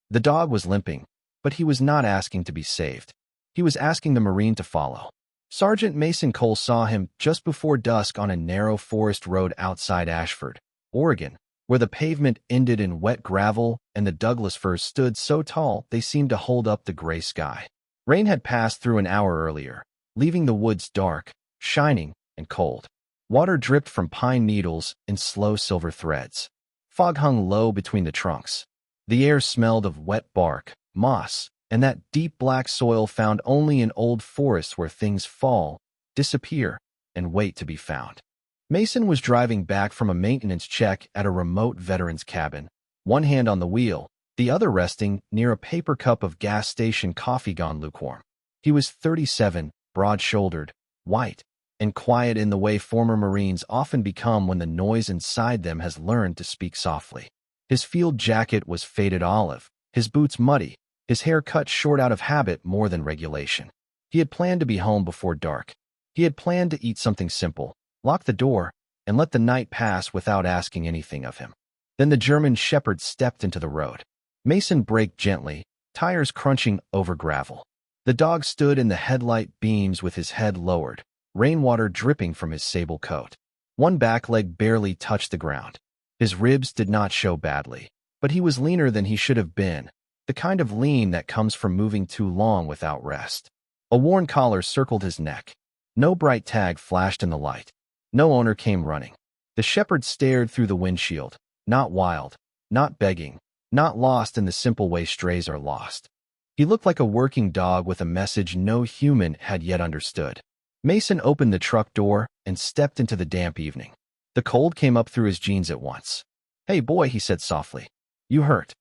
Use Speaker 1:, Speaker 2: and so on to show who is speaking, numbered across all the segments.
Speaker 1: The dog was limping, but he was not asking to be saved. He was asking the Marine to follow. Sergeant Mason Cole saw him just before dusk on a narrow forest road outside Ashford, Oregon, where the pavement ended in wet gravel and the Douglas firs stood so tall they seemed to hold up the gray sky. Rain had passed through an hour earlier, leaving the woods dark, shining, and cold. Water dripped from pine needles in slow silver threads. Fog hung low between the trunks. The air smelled of wet bark, moss, and that deep black soil found only in old forests where things fall, disappear, and wait to be found. Mason was driving back from a maintenance check at a remote veteran's cabin, one hand on the wheel, the other resting near a paper cup of gas station coffee gone lukewarm. He was 37, broad-shouldered, white, and quiet in the way former Marines often become when the noise inside them has learned to speak softly. His field jacket was faded olive, his boots muddy, his hair cut short out of habit more than regulation. He had planned to be home before dark. He had planned to eat something simple, lock the door, and let the night pass without asking anything of him. Then the German shepherd stepped into the road. Mason braked gently, tires crunching over gravel. The dog stood in the headlight beams with his head lowered, rainwater dripping from his sable coat. One back leg barely touched the ground. His ribs did not show badly, but he was leaner than he should have been, the kind of lean that comes from moving too long without rest. A worn collar circled his neck. No bright tag flashed in the light. No owner came running. The shepherd stared through the windshield, not wild, not begging, not lost in the simple way strays are lost. He looked like a working dog with a message no human had yet understood. Mason opened the truck door and stepped into the damp evening. The cold came up through his jeans at once. "Hey, boy," he said softly. "You hurt?"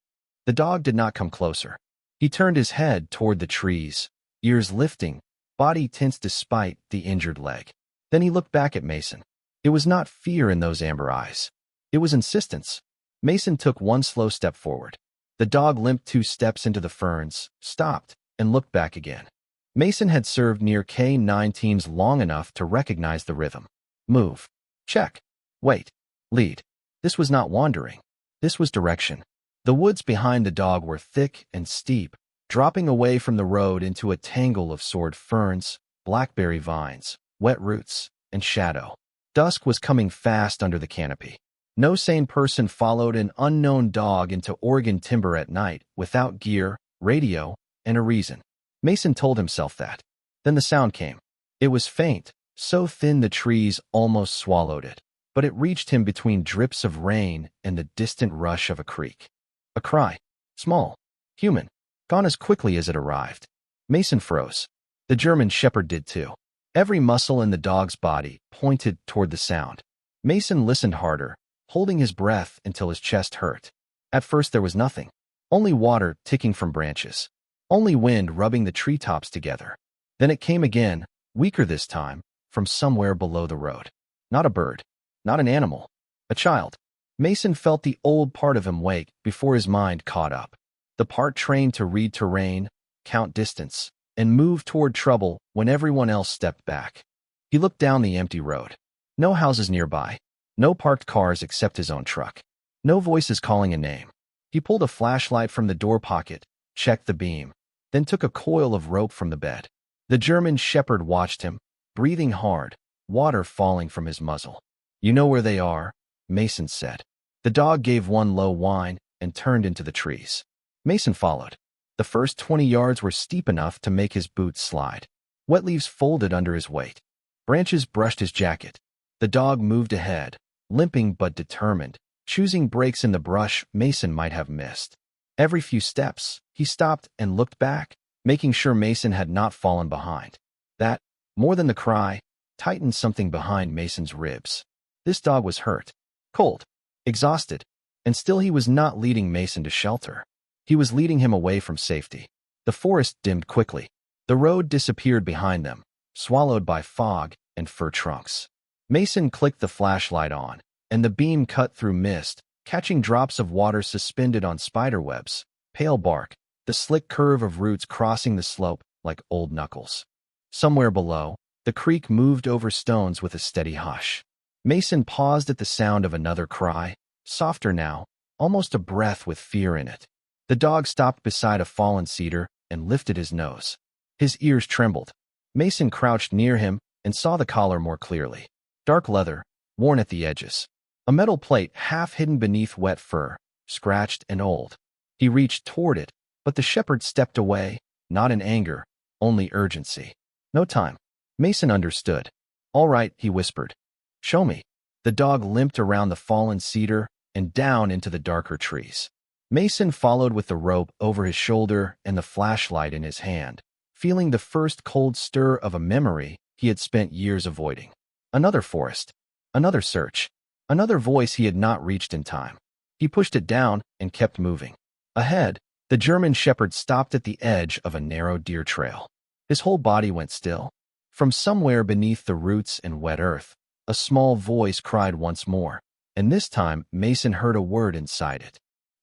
Speaker 1: The dog did not come closer. He turned his head toward the trees, ears lifting, body tense despite the injured leg. Then he looked back at Mason. It was not fear in those amber eyes. It was insistence. Mason took one slow step forward. The dog limped 2 steps into the ferns, stopped, and looked back again. Mason had served near K-9 teams long enough to recognize the rhythm. Move. Check. Wait. Lead. This was not wandering. This was direction. The woods behind the dog were thick and steep, dropping away from the road into a tangle of sword ferns, blackberry vines, wet roots, and shadow. Dusk was coming fast under the canopy. No sane person followed an unknown dog into Oregon timber at night without gear, radio, and a reason. Mason told himself that. Then the sound came. It was faint, so thin the trees almost swallowed it, but it reached him between drips of rain and the distant rush of a creek. A cry. Small. Human. Gone as quickly as it arrived. Mason froze. The German shepherd did too. Every muscle in the dog's body pointed toward the sound. Mason listened harder, holding his breath until his chest hurt. At first there was nothing. Only water ticking from branches. Only wind rubbing the treetops together. Then it came again, weaker this time, from somewhere below the road. Not a bird. Not an animal. A child. Mason felt the old part of him wake before his mind caught up. The part trained to read terrain, count distance, and move toward trouble when everyone else stepped back. He looked down the empty road. No houses nearby. No parked cars except his own truck. No voices calling a name. He pulled a flashlight from the door pocket, checked the beam, then took a coil of rope from the bed. The German shepherd watched him, breathing hard, water falling from his muzzle. "You know where they are," Mason said. The dog gave one low whine and turned into the trees. Mason followed. The first 20 yards were steep enough to make his boots slide. Wet leaves folded under his weight. Branches brushed his jacket. The dog moved ahead, limping but determined, choosing breaks in the brush Mason might have missed. Every few steps, he stopped and looked back, making sure Mason had not fallen behind. That, more than the cry, tightened something behind Mason's ribs. This dog was hurt, cold, exhausted, and still he was not leading Mason to shelter. He was leading him away from safety. The forest dimmed quickly. The road disappeared behind them, swallowed by fog and fir trunks. Mason clicked the flashlight on, and the beam cut through mist, catching drops of water suspended on spiderwebs, pale bark, the slick curve of roots crossing the slope like old knuckles. Somewhere below, the creek moved over stones with a steady hush. Mason paused at the sound of another cry, softer now, almost a breath with fear in it. The dog stopped beside a fallen cedar and lifted his nose. His ears trembled. Mason crouched near him and saw the collar more clearly. Dark leather, worn at the edges. A metal plate half hidden beneath wet fur, scratched and old. He reached toward it, but the shepherd stepped away, not in anger, only urgency. No time. Mason understood. All right, he whispered. Show me. The dog limped around the fallen cedar and down into the darker trees. Mason followed with the rope over his shoulder and the flashlight in his hand, feeling the first cold stir of a memory he had spent years avoiding. Another forest. Another search. Another voice he had not reached in time. He pushed it down and kept moving. Ahead, the German shepherd stopped at the edge of a narrow deer trail. His whole body went still. From somewhere beneath the roots and wet earth, a small voice cried once more, and this time Mason heard a word inside it.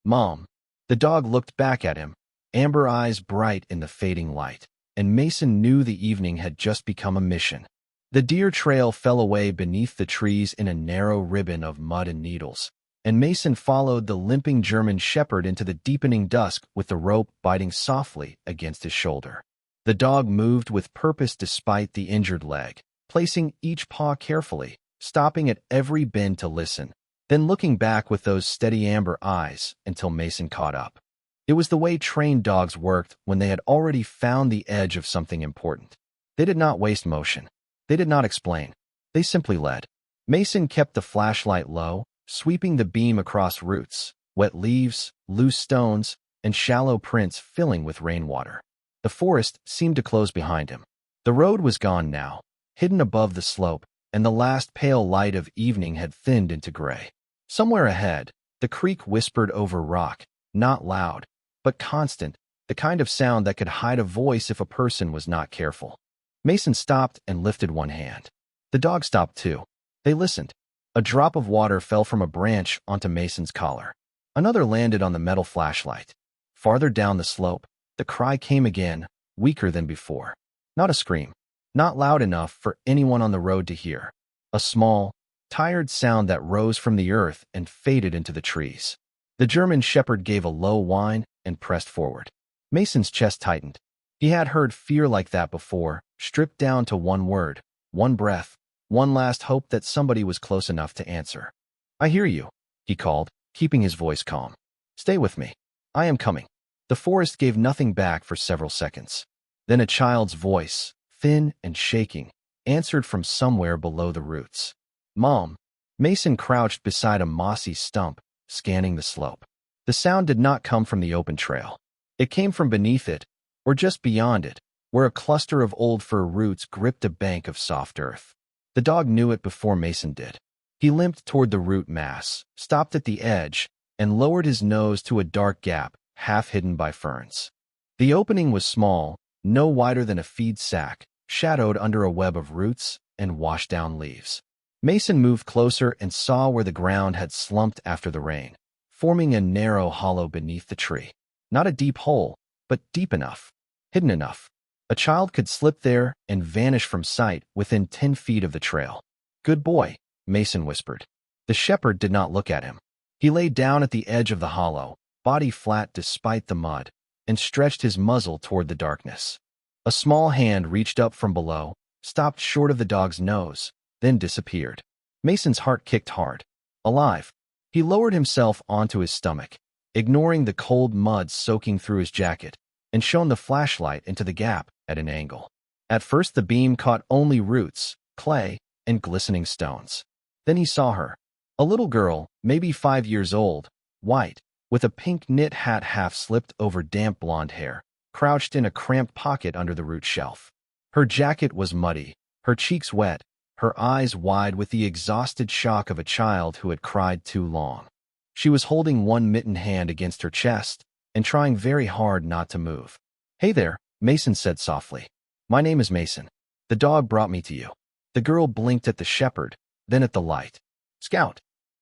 Speaker 1: Mom. The dog looked back at him, amber eyes bright in the fading light, and Mason knew the evening had just become a mission. The deer trail fell away beneath the trees in a narrow ribbon of mud and needles, and Mason followed the limping German shepherd into the deepening dusk with the rope biting softly against his shoulder. The dog moved with purpose despite the injured leg, placing each paw carefully, stopping at every bend to listen, then looking back with those steady amber eyes until Mason caught up. It was the way trained dogs worked when they had already found the edge of something important. They did not waste motion. They did not explain. They simply led. Mason kept the flashlight low, sweeping the beam across roots, wet leaves, loose stones, and shallow prints filling with rainwater. The forest seemed to close behind him. The road was gone now, hidden above the slope, and the last pale light of evening had thinned into gray. Somewhere ahead, the creek whispered over rock, not loud, but constant, the kind of sound that could hide a voice if a person was not careful. Mason stopped and lifted one hand. The dog stopped too. They listened. A drop of water fell from a branch onto Mason's collar. Another landed on the metal flashlight. Farther down the slope, the cry came again, weaker than before. Not a scream. Not loud enough for anyone on the road to hear. A small, tired sound that rose from the earth and faded into the trees. The German shepherd gave a low whine and pressed forward. Mason's chest tightened. He had heard fear like that before, stripped down to one word, one breath, one last hope that somebody was close enough to answer. I hear you, he called, keeping his voice calm. Stay with me. I am coming. The forest gave nothing back for several seconds. Then a child's voice, thin and shaking, answered from somewhere below the roots. Mom. Mason crouched beside a mossy stump, scanning the slope. The sound did not come from the open trail. It came from beneath it, or just beyond it, where a cluster of old fir roots gripped a bank of soft earth. The dog knew it before Mason did. He limped toward the root mass, stopped at the edge, and lowered his nose to a dark gap, half hidden by ferns. The opening was small, no wider than a feed sack, shadowed under a web of roots and washed-down leaves. Mason moved closer and saw where the ground had slumped after the rain, forming a narrow hollow beneath the tree. Not a deep hole, but deep enough, hidden enough. A child could slip there and vanish from sight within 10 feet of the trail. Good boy, Mason whispered. The shepherd did not look at him. He lay down at the edge of the hollow, body flat despite the mud, and stretched his muzzle toward the darkness. A small hand reached up from below, stopped short of the dog's nose, then disappeared. Mason's heart kicked hard. Alive. He lowered himself onto his stomach, ignoring the cold mud soaking through his jacket, and shone the flashlight into the gap at an angle. At first the beam caught only roots, clay, and glistening stones. Then he saw her. A little girl, maybe 5 years old, white, with a pink knit hat half slipped over damp blonde hair, crouched in a cramped pocket under the root shelf. Her jacket was muddy, her cheeks wet, her eyes wide with the exhausted shock of a child who had cried too long. She was holding one mittened hand against her chest and trying very hard not to move. Hey there, Mason said softly. My name is Mason. The dog brought me to you. The girl blinked at the shepherd, then at the light. Scout.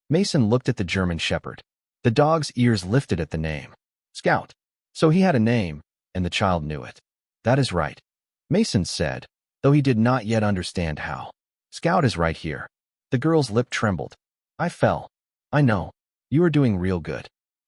Speaker 1: Mason looked at the German shepherd. The dog's ears lifted at the name. Scout. So he had a name, and the child knew it. That is right, Mason said, though he did not yet understand how. Scout is right here. The girl's lip trembled. I fell. I know. You are doing real good.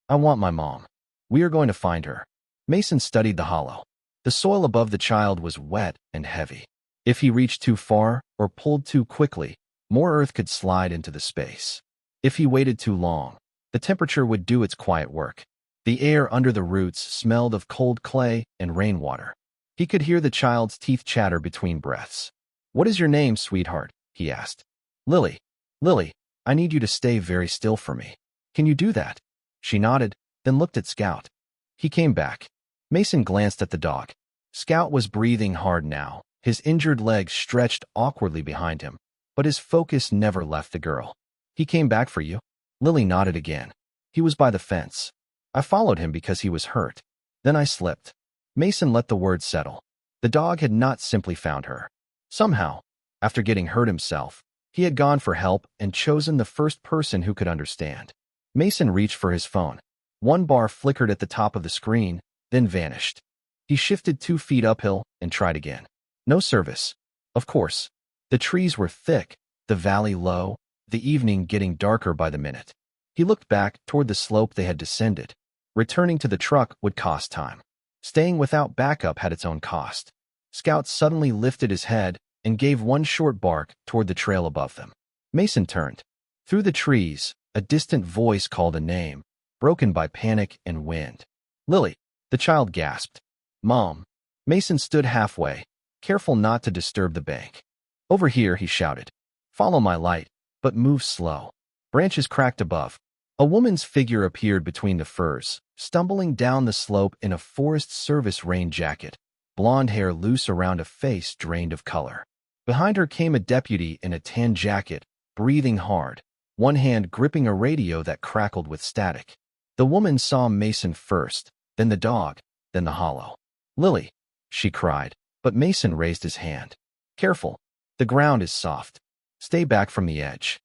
Speaker 1: I want my mom. We are going to find her. Mason studied the hollow. The soil above the child was wet and heavy. If he reached too far or pulled too quickly, more earth could slide into the space. If he waited too long, the temperature would do its quiet work. The air under the roots smelled of cold clay and rainwater. He could hear the child's teeth chatter between breaths. "What is your name, sweetheart?" he asked. "Lily. Lily, I need you to stay very still for me. Can you do that?" She nodded, then looked at Scout. He came back. Mason glanced at the dog. Scout was breathing hard now, his injured legs stretched awkwardly behind him, but his focus never left the girl. "He came back for you?" Lily nodded again. "He was by the fence. I followed him because he was hurt. Then I slipped." Mason let the words settle. The dog had not simply found her. Somehow, after getting hurt himself, he had gone for help and chosen the first person who could understand. Mason reached for his phone. One bar flickered at the top of the screen, then vanished. He shifted 2 feet uphill and tried again. No service. Of course. The trees were thick, the valley low, the evening getting darker by the minute. He looked back toward the slope they had descended. Returning to the truck would cost time. Staying without backup had its own cost. Scout suddenly lifted his head and gave one short bark toward the trail above them. Mason turned. Through the trees, a distant voice called a name, broken by panic and wind. "Lily," the child gasped. "Mom." Mason stood halfway, careful not to disturb the bank. "Over here," he shouted. "Follow my light, but move slow." Branches cracked above. A woman's figure appeared between the firs, stumbling down the slope in a Forest Service rain jacket, blonde hair loose around a face drained of color. Behind her came a deputy in a tan jacket, breathing hard, one hand gripping a radio that crackled with static. The woman saw Mason first, then the dog, then the hollow. "Lily," she cried, but Mason raised his hand. "Careful. The ground is soft. Stay back from the edge."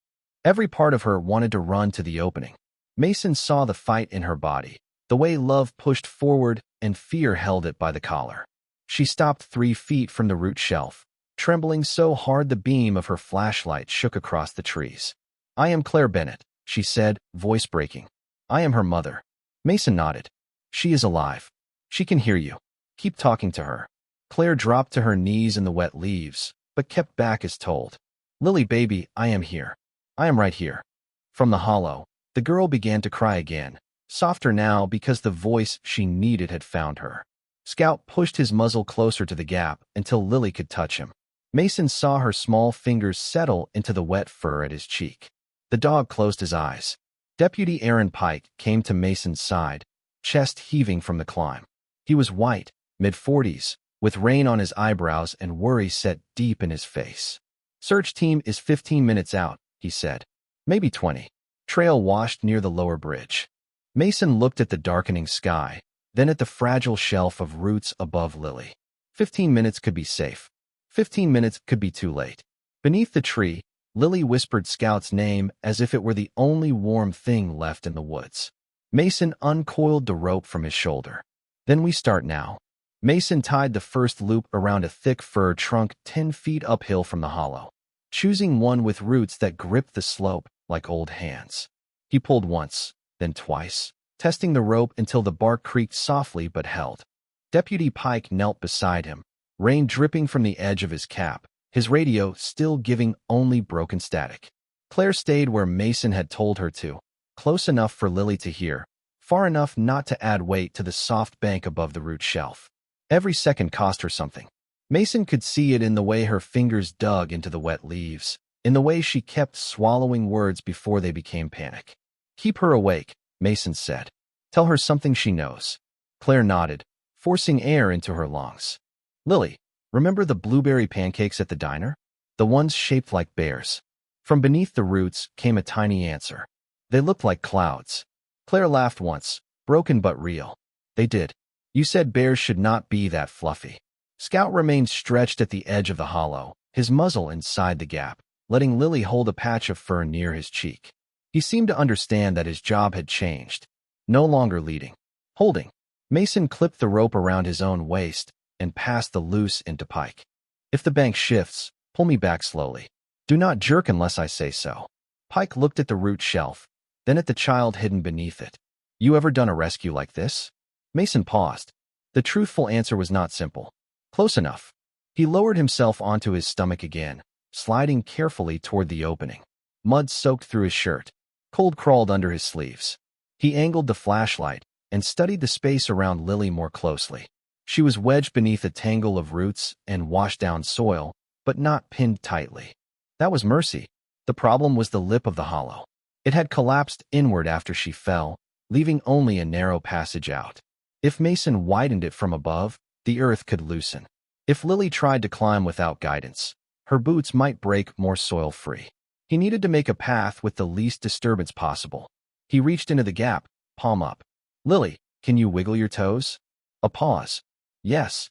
Speaker 1: Every part of her wanted to run to the opening. Mason saw the fight in her body, the way love pushed forward and fear held it by the collar. She stopped 3 feet from the root shelf, trembling so hard the beam of her flashlight shook across the trees. "I am Claire Bennett," she said, voice breaking. "I am her mother." Mason nodded. "She is alive. She can hear you. Keep talking to her." Claire dropped to her knees in the wet leaves, but kept back as told. "Lily, baby, I am here. I am right here." From the hollow, the girl began to cry again, softer now because the voice she needed had found her. Scout pushed his muzzle closer to the gap until Lily could touch him. Mason saw her small fingers settle into the wet fur at his cheek. The dog closed his eyes. Deputy Aaron Pike came to Mason's side, chest heaving from the climb. He was white, mid-40s, with rain on his eyebrows and worry set deep in his face. "Search team is 15 minutes out," he said. "Maybe 20. Trail washed near the lower bridge." Mason looked at the darkening sky, then at the fragile shelf of roots above Lily. 15 minutes could be safe. 15 minutes could be too late. Beneath the tree, Lily whispered Scout's name as if it were the only warm thing left in the woods. Mason uncoiled the rope from his shoulder. "Then we start now." Mason tied the first loop around a thick fir trunk 10 feet uphill from the hollow, choosing one with roots that gripped the slope like old hands. He pulled once, then twice, testing the rope until the bark creaked softly but held. Deputy Pike knelt beside him, rain dripping from the edge of his cap, his radio still giving only broken static. Claire stayed where Mason had told her to, close enough for Lily to hear, far enough not to add weight to the soft bank above the root shelf. Every second cost her something. Mason could see it in the way her fingers dug into the wet leaves, in the way she kept swallowing words before they became panic. "Keep her awake," Mason said. "Tell her something she knows." Claire nodded, forcing air into her lungs. "Lily, remember the blueberry pancakes at the diner? The ones shaped like bears?" From beneath the roots came a tiny answer. "They looked like clouds." Claire laughed once, broken but real. "They did. You said bears should not be that fluffy." Scout remained stretched at the edge of the hollow, his muzzle inside the gap, letting Lily hold a patch of fur near his cheek. He seemed to understand that his job had changed. No longer leading. Holding. Mason clipped the rope around his own waist and passed the loose into Pike. "If the bank shifts, pull me back slowly. Do not jerk unless I say so." Pike looked at the root shelf, then at the child hidden beneath it. "You ever done a rescue like this?" Mason paused. The truthful answer was not simple. Close enough. He lowered himself onto his stomach again, sliding carefully toward the opening. Mud soaked through his shirt. Cold crawled under his sleeves. He angled the flashlight and studied the space around Lily more closely. She was wedged beneath a tangle of roots and washed-down soil, but not pinned tightly. That was mercy. The problem was the lip of the hollow. It had collapsed inward after she fell, leaving only a narrow passage out. If Mason widened it from above, the earth could loosen. If Lily tried to climb without guidance, her boots might break more soil-free. He needed to make a path with the least disturbance possible. He reached into the gap, palm up. Lily, can you wiggle your toes? A pause. Yes.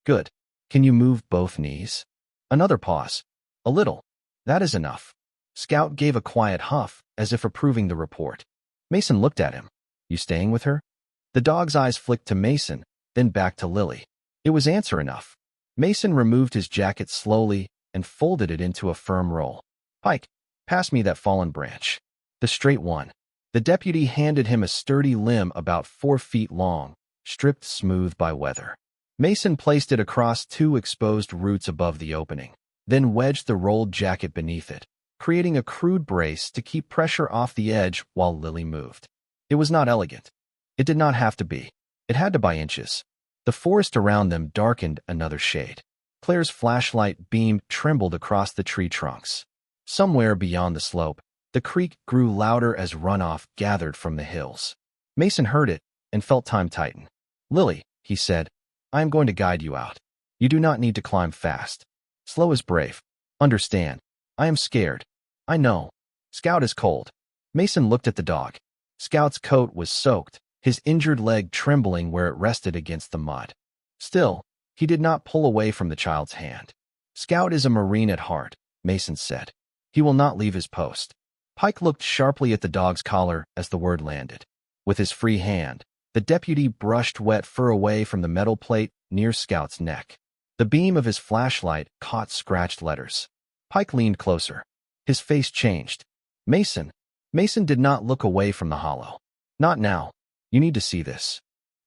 Speaker 1: Good. Can you move both knees? Another pause. A little. That is enough. Scout gave a quiet huff, as if approving the report. Mason looked at him. You staying with her? The dog's eyes flicked to Mason, then back to Lily. It was answer enough. Mason removed his jacket slowly and folded it into a firm roll. Pike, pass me that fallen branch. The straight one. The deputy handed him a sturdy limb about 4 feet long, stripped smooth by weather. Mason placed it across 2 exposed roots above the opening, then wedged the rolled jacket beneath it, creating a crude brace to keep pressure off the edge while Lily moved. It was not elegant. It did not have to be. It had to by inches. The forest around them darkened another shade. Claire's flashlight beam trembled across the tree trunks. Somewhere beyond the slope, the creek grew louder as runoff gathered from the hills. Mason heard it and felt time tighten. Lily, he said, I am going to guide you out. You do not need to climb fast. Slow is brave. Understand. I am scared. I know. Scout is cold. Mason looked at the dog. Scout's coat was soaked, his injured leg trembling where it rested against the mud. Still, he did not pull away from the child's hand. Scout is a Marine at heart, Mason said. He will not leave his post. Pike looked sharply at the dog's collar as the word landed. With his free hand, the deputy brushed wet fur away from the metal plate near Scout's neck. The beam of his flashlight caught scratched letters. Pike leaned closer. His face changed. Mason. Mason did not look away from the hollow. Not now. You need to see this.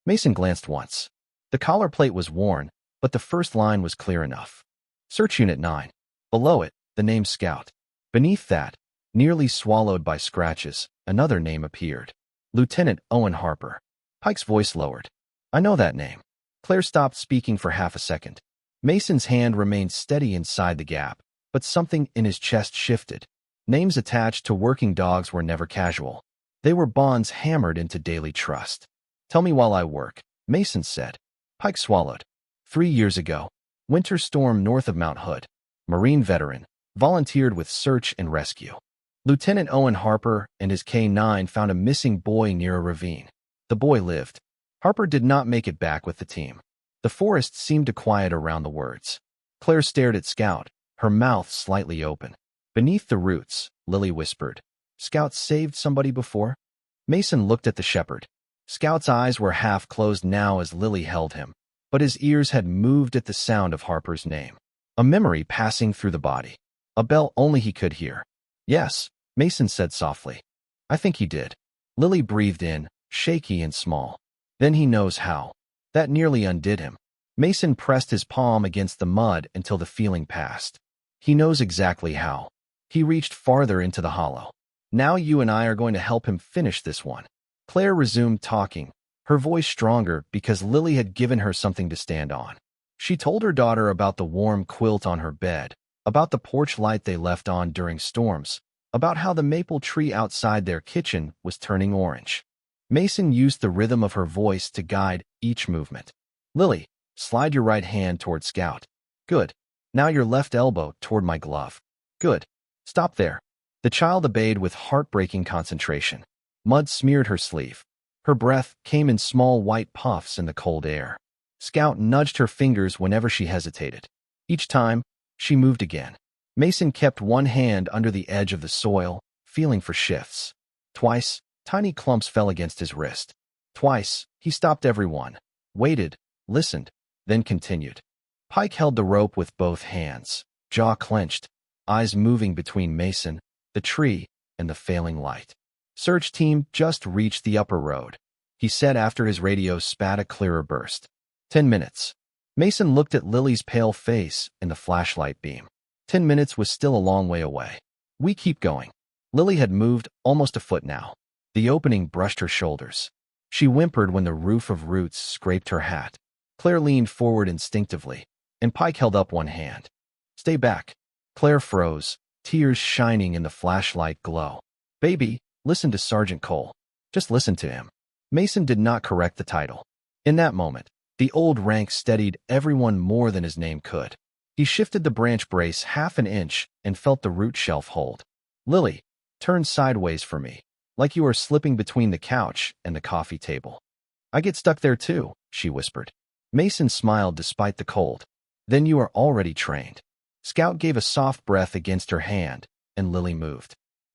Speaker 1: Mason glanced once. The collar plate was worn, but the first line was clear enough. Search Unit 9. Below it, the name Scout. Beneath that, nearly swallowed by scratches, another name appeared. Lieutenant Owen Harper. Pike's voice lowered. I know that name. Claire stopped speaking for half a second. Mason's hand remained steady inside the gap, but something in his chest shifted. Names attached to working dogs were never casual. They were bonds hammered into daily trust. Tell me while I work, Mason said. Pike swallowed. 3 years ago, winter storm north of Mount Hood. Marine veteran, volunteered with search and rescue. Lieutenant Owen Harper and his K-9 found a missing boy near a ravine. The boy lived. Harper did not make it back with the team. The forest seemed to quiet around the words. Claire stared at Scout, her mouth slightly open. Beneath the roots, Lily whispered, Scout saved somebody before? Mason looked at the shepherd. Scout's eyes were half closed now as Lily held him, but his ears had moved at the sound of Harper's name. A memory passing through the body. A bell only he could hear. Yes, Mason said softly. I think he did. Lily breathed in, shaky and small. Then he knows how. That nearly undid him. Mason pressed his palm against the mud until the feeling passed. He knows exactly how. He reached farther into the hollow. Now you and I are going to help him finish this one. Claire resumed talking, her voice stronger because Lily had given her something to stand on. She told her daughter about the warm quilt on her bed, about the porch light they left on during storms, about how the maple tree outside their kitchen was turning orange. Mason used the rhythm of her voice to guide each movement. Lily, slide your right hand toward Scout. Good. Now your left elbow toward my glove. Good. Stop there. The child obeyed with heartbreaking concentration. Mud smeared her sleeve. Her breath came in small white puffs in the cold air. Scout nudged her fingers whenever she hesitated. Each time, she moved again. Mason kept one hand under the edge of the soil, feeling for shifts. Twice, tiny clumps fell against his wrist. Twice, he stopped everyone, waited, listened, then continued. Pike held the rope with both hands, jaw clenched, eyes moving between Mason, the tree, and the failing light. Search team just reached the upper road. he said after his radio spat a clearer burst. 10 minutes. Mason looked at Lily's pale face in the flashlight beam. 10 minutes was still a long way away. We keep going. Lily had moved almost a foot now. The opening brushed her shoulders. She whimpered when the roof of roots scraped her hat. Claire leaned forward instinctively, and Pike held up one hand. Stay back. Claire froze, tears shining in the flashlight glow. Baby, listen to Sergeant Cole. Just listen to him. Mason did not correct the title. In that moment, the old rank steadied everyone more than his name could. He shifted the branch brace half an inch and felt the root shelf hold. Lily, turn sideways for me, like you are slipping between the couch and the coffee table. I get stuck there too, she whispered. Mason smiled despite the cold. Then you are already trained. Scout gave a soft breath against her hand, and Lily moved.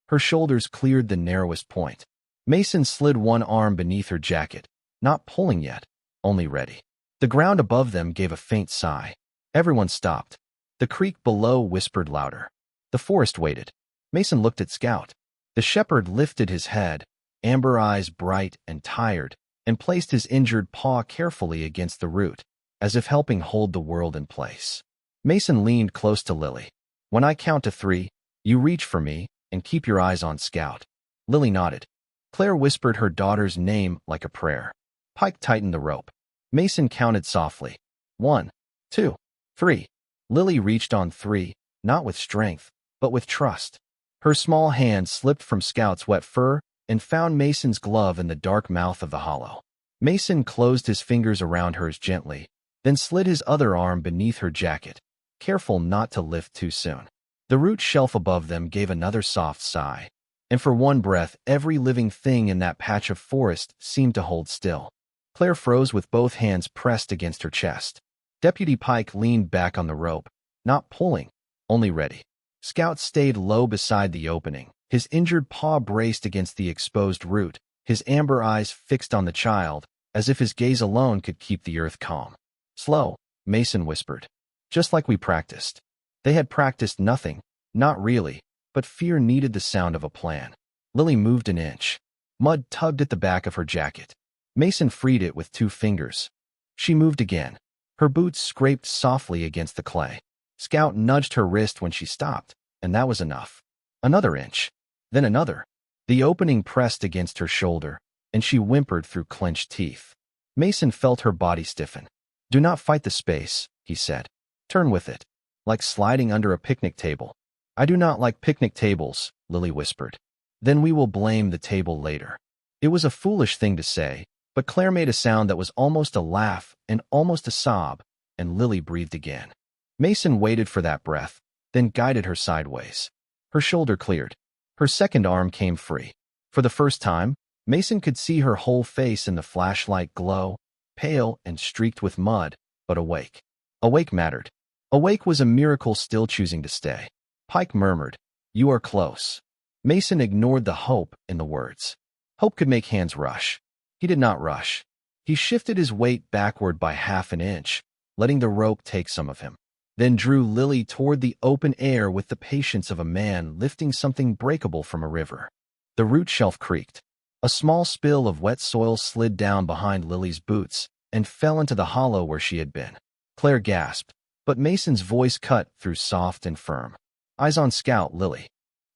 Speaker 1: Her shoulders cleared the narrowest point. Mason slid one arm beneath her jacket, not pulling yet, only ready. The ground above them gave a faint sigh. Everyone stopped. The creek below whispered louder. The forest waited. Mason looked at Scout. The shepherd lifted his head, amber eyes bright and tired, and placed his injured paw carefully against the root, as if helping hold the world in place. Mason leaned close to Lily. When I count to 3, you reach for me and keep your eyes on Scout. Lily nodded. Claire whispered her daughter's name like a prayer. Pike tightened the rope. Mason counted softly. 1, 2, 3. Lily reached on 3, not with strength, but with trust. Her small hand slipped from Scout's wet fur and found Mason's glove in the dark mouth of the hollow. Mason closed his fingers around hers gently, then slid his other arm beneath her jacket, careful not to lift too soon. The root shelf above them gave another soft sigh, and for one breath every living thing in that patch of forest seemed to hold still. Claire froze with both hands pressed against her chest. Deputy Pike leaned back on the rope, not pulling, only ready. Scout stayed low beside the opening, his injured paw braced against the exposed root, his amber eyes fixed on the child, as if his gaze alone could keep the earth calm. Slow, Mason whispered. Just like we practiced. They had practiced nothing, not really, but fear needed the sound of a plan. Lily moved an inch. Mud tugged at the back of her jacket. Mason freed it with 2 fingers. She moved again. Her boots scraped softly against the clay. Scout nudged her wrist when she stopped, and that was enough. Another inch. Then another. The opening pressed against her shoulder, and she whimpered through clenched teeth. Mason felt her body stiffen. Do not fight the space, he said. Turn with it. Like sliding under a picnic table. I do not like picnic tables, Lily whispered. Then we will blame the table later. It was a foolish thing to say, but Claire made a sound that was almost a laugh and almost a sob, and Lily breathed again. Mason waited for that breath, then guided her sideways. Her shoulder cleared. Her second arm came free. For the first time, Mason could see her whole face in the flashlight glow, pale and streaked with mud, but awake. Awake mattered. Awake was a miracle still choosing to stay. Pike murmured, "You are close." Mason ignored the hope in the words. Hope could make hands rush. He did not rush. He shifted his weight backward by half an inch, letting the rope take some of him, then drew Lily toward the open air with the patience of a man lifting something breakable from a river. The root shelf creaked. A small spill of wet soil slid down behind Lily's boots and fell into the hollow where she had been. Claire gasped, but Mason's voice cut through soft and firm. Eyes on Scout, Lily.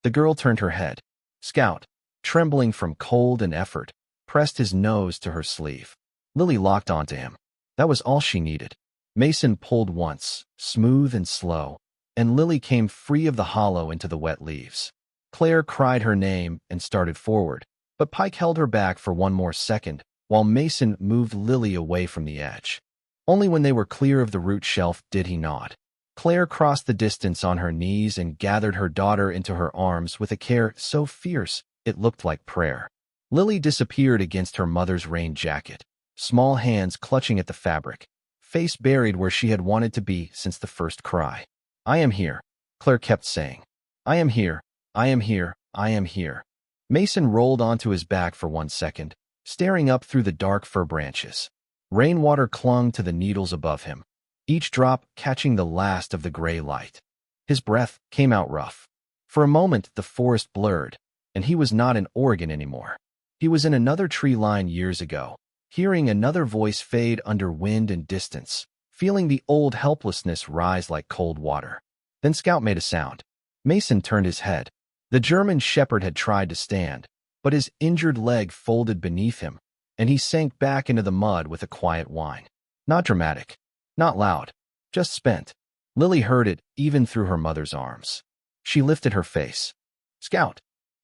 Speaker 1: The girl turned her head. Scout, trembling from cold and effort, pressed his nose to her sleeve. Lily locked onto him. That was all she needed. Mason pulled once, smooth and slow, and Lily came free of the hollow into the wet leaves. Claire cried her name and started forward, but Pike held her back for one more second while Mason moved Lily away from the edge. Only when they were clear of the root shelf did he nod. Claire crossed the distance on her knees and gathered her daughter into her arms with a care so fierce it looked like prayer. Lily disappeared against her mother's rain jacket, small hands clutching at the fabric, face buried where she had wanted to be since the first cry. I am here, Claire kept saying. I am here, I am here, I am here. Mason rolled onto his back for 1 second, staring up through the dark fir branches. Rainwater clung to the needles above him, each drop catching the last of the gray light. His breath came out rough. For a moment, the forest blurred, and he was not in Oregon anymore. He was in another tree line years ago, hearing another voice fade under wind and distance, feeling the old helplessness rise like cold water. Then Scout made a sound. Mason turned his head. The German shepherd had tried to stand, but his injured leg folded beneath him, and he sank back into the mud with a quiet whine. Not dramatic, not loud, just spent. Lily heard it even through her mother's arms. She lifted her face. Scout.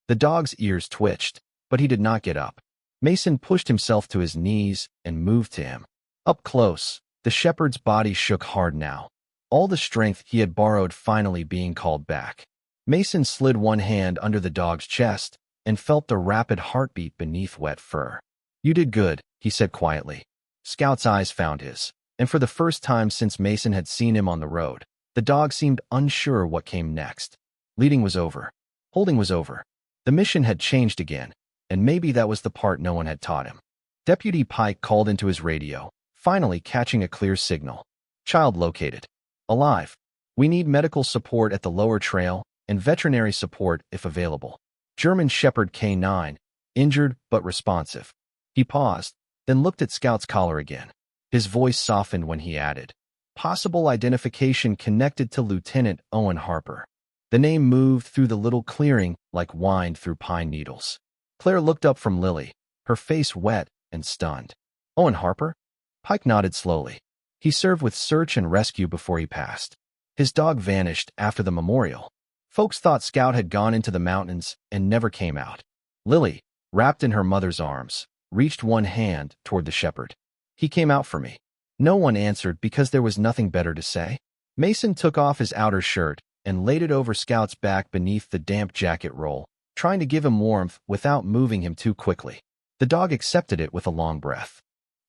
Speaker 1: The dog's ears twitched, but he did not get up. Mason pushed himself to his knees and moved to him. Up close, the shepherd's body shook hard now, all the strength he had borrowed finally being called back. Mason slid one hand under the dog's chest and felt the rapid heartbeat beneath wet fur. You did good, he said quietly. Scout's eyes found his, and for the first time since Mason had seen him on the road, the dog seemed unsure what came next. Leading was over. Holding was over. The mission had changed again, and maybe that was the part no one had taught him. Deputy Pike called into his radio, finally catching a clear signal. Child located. Alive. We need medical support at the lower trail and veterinary support if available. German Shepherd K9, injured but responsive. He paused, then looked at Scout's collar again. His voice softened when he added, possible identification connected to Lieutenant Owen Harper. The name moved through the little clearing like wind through pine needles. Claire looked up from Lily, her face wet and stunned. Owen Harper? Pike nodded slowly. He served with search and rescue before he passed. His dog vanished after the memorial. Folks thought Scout had gone into the mountains and never came out. Lily, wrapped in her mother's arms, reached one hand toward the shepherd. He came out for me. No one answered because there was nothing better to say. Mason took off his outer shirt and laid it over Scout's back beneath the damp jacket roll, trying to give him warmth without moving him too quickly. The dog accepted it with a long breath.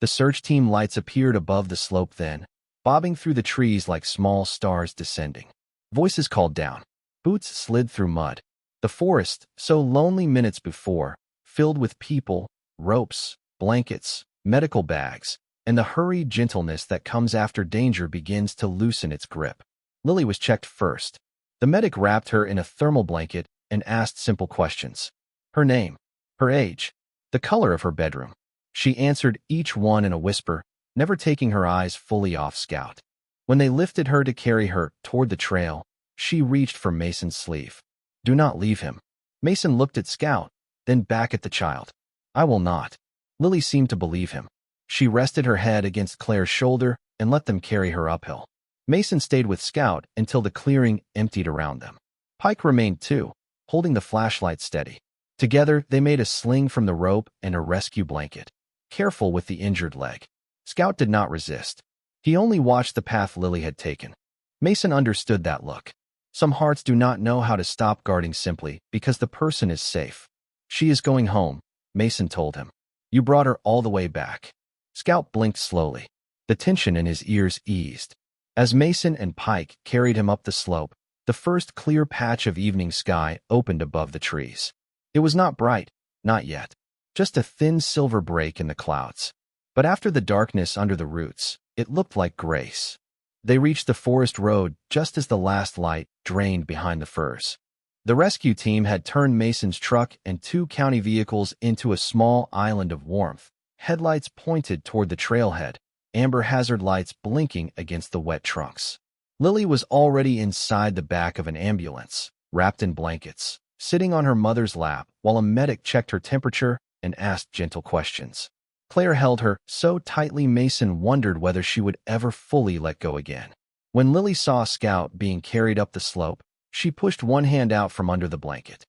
Speaker 1: The search team lights appeared above the slope then, bobbing through the trees like small stars descending. Voices called down. Boots slid through mud. The forest, so lonely minutes before, filled with people, ropes, blankets, medical bags, and the hurried gentleness that comes after danger begins to loosen its grip. Lily was checked first. The medic wrapped her in a thermal blanket and asked simple questions. Her name, her age, the color of her bedroom. She answered each one in a whisper, never taking her eyes fully off Scout. When they lifted her to carry her toward the trail, she reached for Mason's sleeve. Do not leave him. Mason looked at Scout, then back at the child. I will not. Lily seemed to believe him. She rested her head against Claire's shoulder and let them carry her uphill. Mason stayed with Scout until the clearing emptied around them. Pike remained too, holding the flashlight steady. Together, they made a sling from the rope and a rescue blanket, careful with the injured leg. Scout did not resist. He only watched the path Lily had taken. Mason understood that look. Some hearts do not know how to stop guarding simply because the person is safe. She is going home, Mason told him. You brought her all the way back. Scout blinked slowly. The tension in his ears eased. As Mason and Pike carried him up the slope, the first clear patch of evening sky opened above the trees. It was not bright, not yet, just a thin silver break in the clouds. But after the darkness under the roots, it looked like grace. They reached the forest road just as the last light drained behind the firs. The rescue team had turned Mason's truck and 2 county vehicles into a small island of warmth, headlights pointed toward the trailhead, amber hazard lights blinking against the wet trunks. Lily was already inside the back of an ambulance, wrapped in blankets, sitting on her mother's lap while a medic checked her temperature and asked gentle questions. Claire held her so tightly Mason wondered whether she would ever fully let go again. When Lily saw Scout being carried up the slope, she pushed one hand out from under the blanket.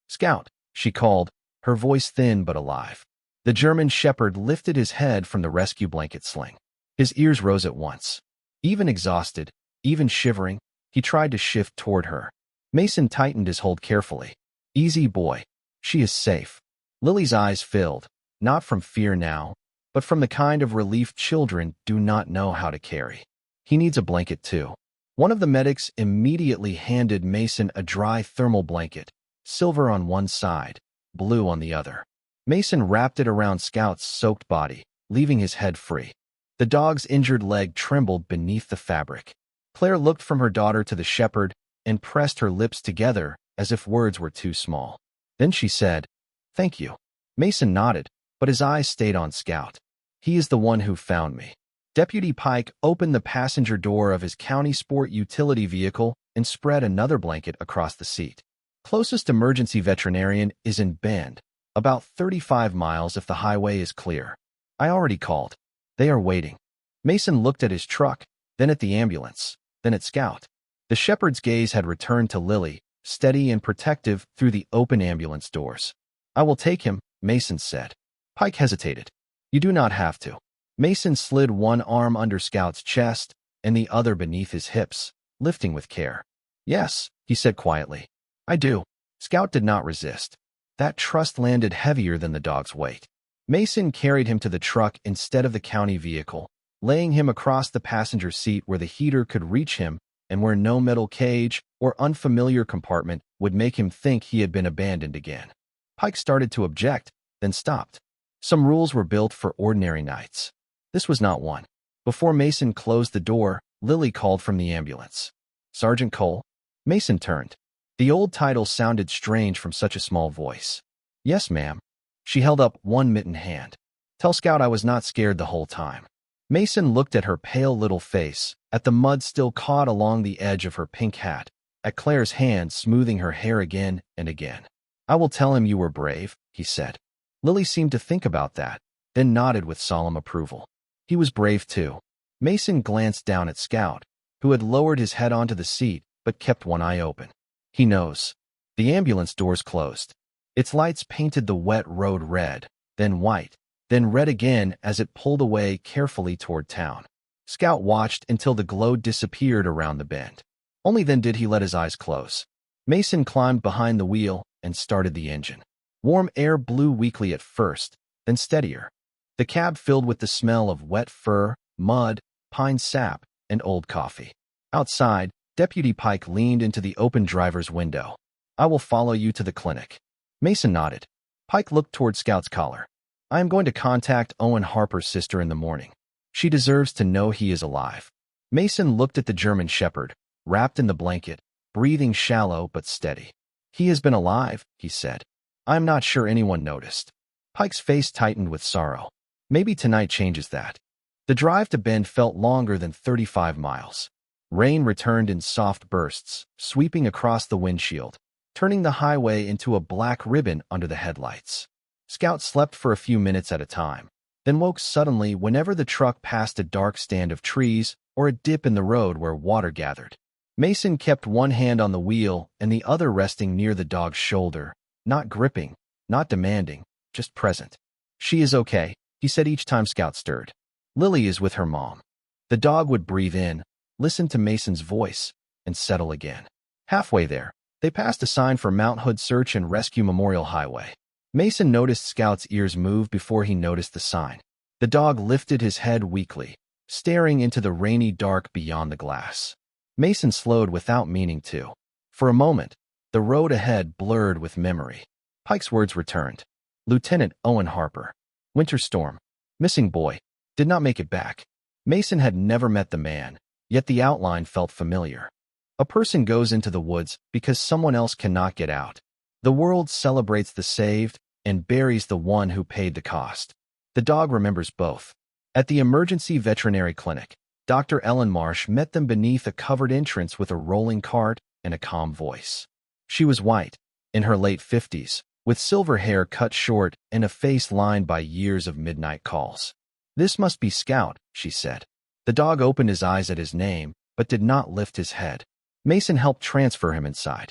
Speaker 1: Scout, she called, her voice thin but alive. The German shepherd lifted his head from the rescue blanket sling. His ears rose at once. Even exhausted, even shivering, he tried to shift toward her. Mason tightened his hold carefully. Easy, boy. She is safe. Lily's eyes filled, not from fear now, but from the kind of relief children do not know how to carry. He needs a blanket too. One of the medics immediately handed Mason a dry thermal blanket, silver on one side, blue on the other. Mason wrapped it around Scout's soaked body, leaving his head free. The dog's injured leg trembled beneath the fabric. Claire looked from her daughter to the shepherd and pressed her lips together as if words were too small. Then she said, "Thank you." Mason nodded, but his eyes stayed on Scout. He is the one who found me. Deputy Pike opened the passenger door of his county sport utility vehicle and spread another blanket across the seat. Closest emergency veterinarian is in Bend, about 35 miles if the highway is clear. I already called. They are waiting. Mason looked at his truck, then at the ambulance, then at Scout. The shepherd's gaze had returned to Lily, steady and protective through the open ambulance doors. I will take him, Mason said. Pike hesitated. You do not have to. Mason slid one arm under Scout's chest and the other beneath his hips, lifting with care. Yes, he said quietly. I do. Scout did not resist. That trust landed heavier than the dog's weight. Mason carried him to the truck instead of the county vehicle, laying him across the passenger seat where the heater could reach him and where no metal cage or unfamiliar compartment would make him think he had been abandoned again. Pike started to object, then stopped. Some rules were built for ordinary nights. This was not one. Before Mason closed the door, Lily called from the ambulance. Sergeant Cole? Mason turned. The old title sounded strange from such a small voice. Yes, ma'am. She held up one mittened hand. Tell Scout I was not scared the whole time. Mason looked at her pale little face, at the mud still caught along the edge of her pink hat, at Claire's hand smoothing her hair again and again. I will tell him you were brave, he said. Lily seemed to think about that, then nodded with solemn approval. He was brave too. Mason glanced down at Scout, who had lowered his head onto the seat but kept one eye open. He knows. The ambulance doors closed. Its lights painted the wet road red, then white, then red again as it pulled away carefully toward town. Scout watched until the glow disappeared around the bend. Only then did he let his eyes close. Mason climbed behind the wheel and started the engine. Warm air blew weakly at first, then steadier. The cab filled with the smell of wet fur, mud, pine sap, and old coffee. Outside, Deputy Pike leaned into the open driver's window. I will follow you to the clinic. Mason nodded. Pike looked toward Scout's collar. I am going to contact Owen Harper's sister in the morning. She deserves to know he is alive. Mason looked at the German shepherd, wrapped in the blanket, breathing shallow but steady. He has been alive, he said. I am not sure anyone noticed. Pike's face tightened with sorrow. Maybe tonight changes that. The drive to Bend felt longer than 35 miles. Rain returned in soft bursts, sweeping across the windshield, turning the highway into a black ribbon under the headlights. Scout slept for a few minutes at a time, then woke suddenly whenever the truck passed a dark stand of trees or a dip in the road where water gathered. Mason kept one hand on the wheel and the other resting near the dog's shoulder, not gripping, not demanding, just present. She is okay, he said each time Scout stirred. Lily is with her mom. The dog would breathe in, listen to Mason's voice, and settle again. Halfway there, they passed a sign for Mount Hood Search and Rescue Memorial Highway. Mason noticed Scout's ears move before he noticed the sign. The dog lifted his head weakly, staring into the rainy dark beyond the glass. Mason slowed without meaning to. For a moment, the road ahead blurred with memory. Pike's words returned. Lieutenant Owen Harper. Winter storm. Missing boy. Did not make it back. Mason had never met the man, yet the outline felt familiar. A person goes into the woods because someone else cannot get out. The world celebrates the saved and buries the one who paid the cost. The dog remembers both. At the emergency veterinary clinic, Dr. Ellen Marsh met them beneath a covered entrance with a rolling cart and a calm voice. She was white, in her late 50s, with silver hair cut short and a face lined by years of midnight calls. This must be Scout, she said. The dog opened his eyes at his name, but did not lift his head. Mason helped transfer him inside.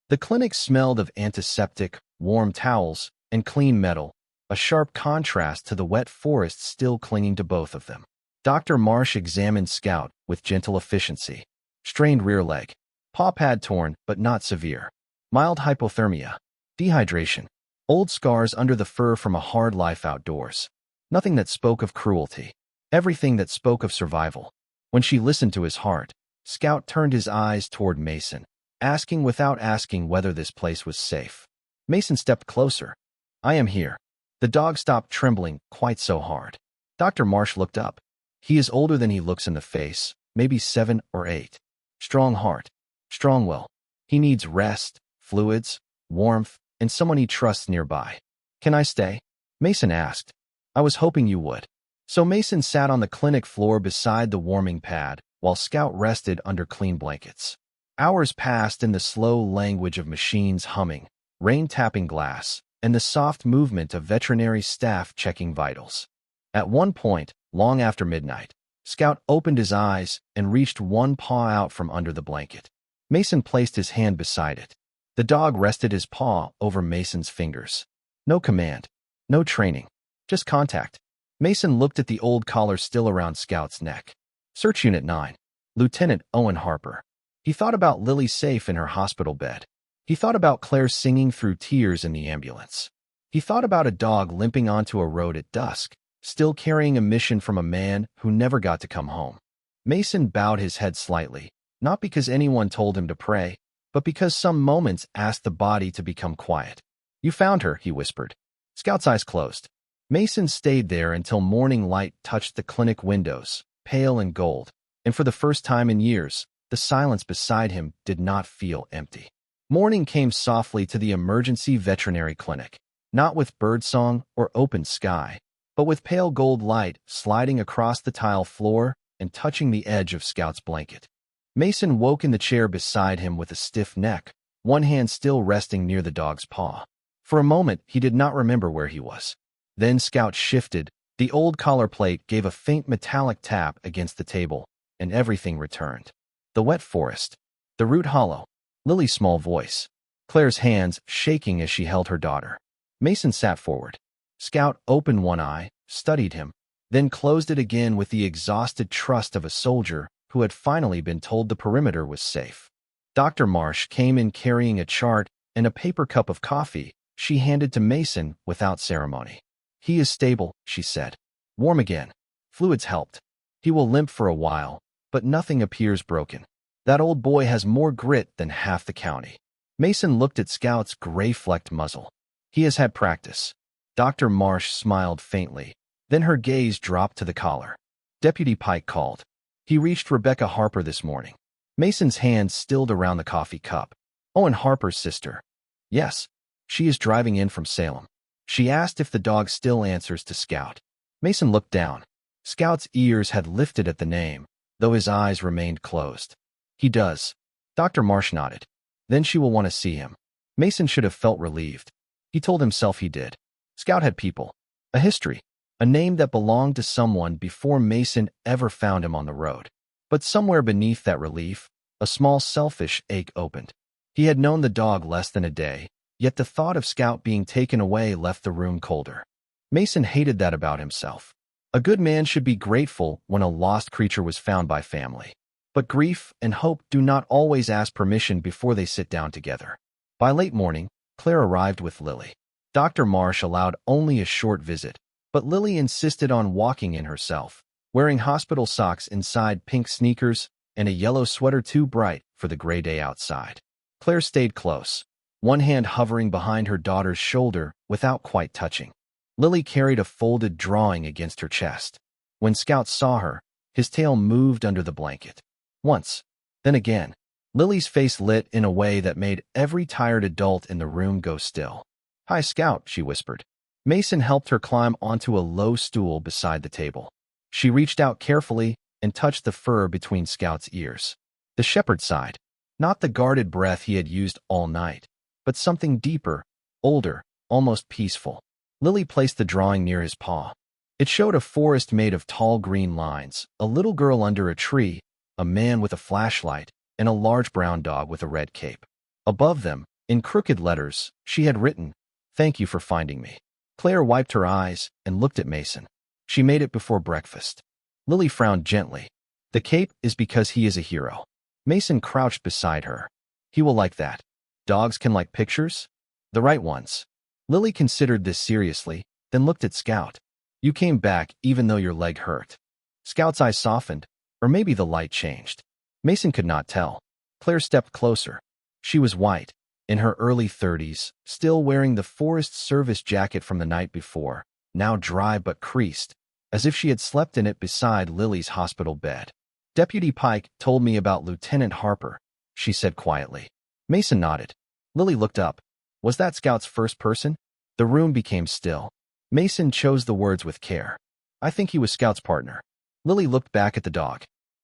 Speaker 1: The clinic smelled of antiseptic, warm towels, and clean metal, a sharp contrast to the wet forest still clinging to both of them. Dr. Marsh examined Scout with gentle efficiency. Strained rear leg. Paw pad torn, but not severe. Mild hypothermia. Dehydration. Old scars under the fur from a hard life outdoors. Nothing that spoke of cruelty. Everything that spoke of survival. When she listened to his heart, Scout turned his eyes toward Mason, asking without asking whether this place was safe. Mason stepped closer. I am here. The dog stopped trembling quite so hard. Dr. Marsh looked up. He is older than he looks in the face, maybe 7 or 8. Strong heart. Strong will. He needs rest, fluids, warmth, and someone he trusts nearby. Can I stay? Mason asked. I was hoping you would. So Mason sat on the clinic floor beside the warming pad, while Scout rested under clean blankets. Hours passed in the slow language of machines humming, rain tapping glass, and the soft movement of veterinary staff checking vitals. At one point, long after midnight, Scout opened his eyes and reached one paw out from under the blanket. Mason placed his hand beside it. The dog rested his paw over Mason's fingers. No command, no training, just contact. Mason looked at the old collar still around Scout's neck. Search Unit 9. Lieutenant Owen Harper. He thought about Lily safe in her hospital bed. He thought about Claire singing through tears in the ambulance. He thought about a dog limping onto a road at dusk, still carrying a mission from a man who never got to come home. Mason bowed his head slightly, not because anyone told him to pray, but because some moments asked the body to become quiet. You found her, he whispered. Scout's eyes closed. Mason stayed there until morning light touched the clinic windows, pale and gold, and for the first time in years, the silence beside him did not feel empty. Morning came softly to the emergency veterinary clinic, not with birdsong or open sky, but with pale gold light sliding across the tile floor and touching the edge of Scout's blanket. Mason woke in the chair beside him with a stiff neck, one hand still resting near the dog's paw. For a moment, he did not remember where he was. Then Scout shifted, the old collar plate gave a faint metallic tap against the table, and everything returned. The wet forest, the root hollow, Lily's small voice, Claire's hands shaking as she held her daughter. Mason sat forward. Scout opened one eye, studied him, then closed it again with the exhausted trust of a soldier who had finally been told the perimeter was safe. Dr. Marsh came in carrying a chart and a paper cup of coffee she handed to Mason without ceremony. He is stable, she said. Warm again. Fluids helped. He will limp for a while, but nothing appears broken. That old boy has more grit than half the county. Mason looked at Scout's gray-flecked muzzle. He has had practice. Dr. Marsh smiled faintly. Then her gaze dropped to the collar. Deputy Pike called. He reached Rebecca Harper this morning. Mason's hand stilled around the coffee cup. Owen Harper's sister. Yes. She is driving in from Salem. She asked if the dog still answers to Scout. Mason looked down. Scout's ears had lifted at the name, though his eyes remained closed. He does. Dr. Marsh nodded. Then she will want to see him. Mason should have felt relieved. He told himself he did. Scout had people, a history, a name that belonged to someone before Mason ever found him on the road. But somewhere beneath that relief, a small selfish ache opened. He had known the dog less than a day, yet the thought of Scout being taken away left the room colder. Mason hated that about himself. A good man should be grateful when a lost creature was found by family. But grief and hope do not always ask permission before they sit down together. By late morning, Claire arrived with Lily. Dr. Marsh allowed only a short visit, but Lily insisted on walking in herself, wearing hospital socks inside pink sneakers and a yellow sweater too bright for the gray day outside. Claire stayed close, one hand hovering behind her daughter's shoulder without quite touching. Lily carried a folded drawing against her chest. When Scout saw her, his tail moved under the blanket. Once, then again. Lily's face lit in a way that made every tired adult in the room go still. Hi, Scout, she whispered. Mason helped her climb onto a low stool beside the table. She reached out carefully and touched the fur between Scout's ears. The shepherd sighed, not the guarded breath he had used all night, but something deeper, older, almost peaceful. Lily placed the drawing near his paw. It showed a forest made of tall green lines, a little girl under a tree, a man with a flashlight, and a large brown dog with a red cape. Above them, in crooked letters, she had written, "Thank you for finding me." Claire wiped her eyes and looked at Mason. She made it before breakfast. Lily frowned gently. The cape is because he is a hero. Mason crouched beside her. He will like that. Dogs can like pictures? The right ones. Lily considered this seriously, then looked at Scout. You came back even though your leg hurt. Scout's eyes softened, or maybe the light changed. Mason could not tell. Claire stepped closer. She was white, in her early 30s, still wearing the Forest Service jacket from the night before, now dry but creased, as if she had slept in it beside Lily's hospital bed. Deputy Pike told me about Lieutenant Harper, she said quietly. Mason nodded. Lily looked up. Was that Scout's first person? The room became still. Mason chose the words with care. I think he was Scout's partner. Lily looked back at the dog.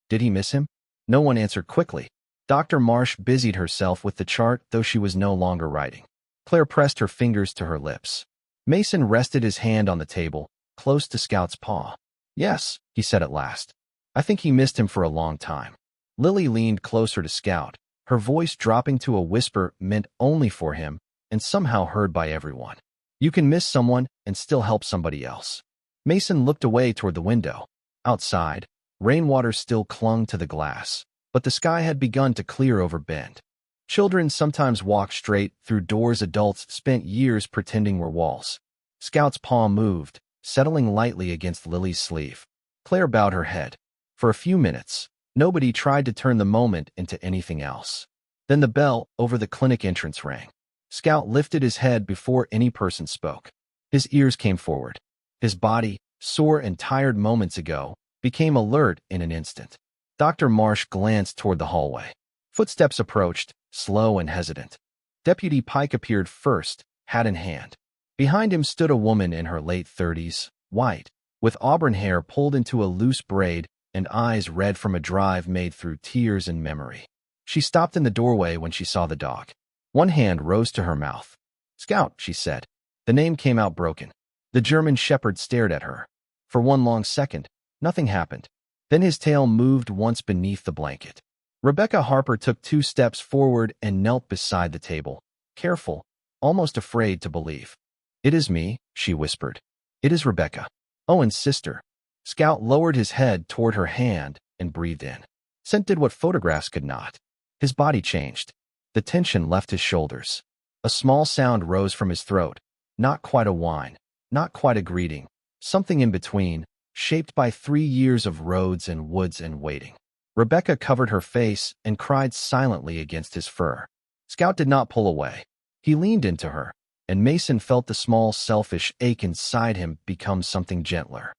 Speaker 1: Did he miss him? No one answered quickly. Dr. Marsh busied herself with the chart, though she was no longer writing. Claire pressed her fingers to her lips. Mason rested his hand on the table, close to Scout's paw. Yes, he said at last. I think he missed him for a long time. Lily leaned closer to Scout, her voice dropping to a whisper meant only for him and somehow heard by everyone. You can miss someone and still help somebody else. Mason looked away toward the window. Outside, rainwater still clung to the glass, but the sky had begun to clear over Bend. Children sometimes walked straight through doors adults spent years pretending were walls. Scout's paw moved, settling lightly against Lily's sleeve. Claire bowed her head. For a few minutes, nobody tried to turn the moment into anything else. Then the bell over the clinic entrance rang. Scout lifted his head before any person spoke. His ears came forward. His body, sore and tired moments ago, became alert in an instant. Dr. Marsh glanced toward the hallway. Footsteps approached, slow and hesitant. Deputy Pike appeared first, hat in hand. Behind him stood a woman in her late 30s, white, with auburn hair pulled into a loose braid and eyes red from a drive made through tears and memory. She stopped in the doorway when she saw the dog. One hand rose to her mouth. Scout, she said. The name came out broken. The German shepherd stared at her. For one long second, nothing happened. Then his tail moved once beneath the blanket. Rebecca Harper took 2 steps forward and knelt beside the table, careful, almost afraid to believe. It is me, she whispered. It is Rebecca. Owen's sister. Scout lowered his head toward her hand and breathed in. Scent did what photographs could not. His body changed. The tension left his shoulders. A small sound rose from his throat. Not quite a whine, not quite a greeting, something in between, shaped by 3 years of roads and woods and waiting. Rebecca covered her face and cried silently against his fur. Scout did not pull away. He leaned into her, and Mason felt the small selfish ache inside him become something gentler.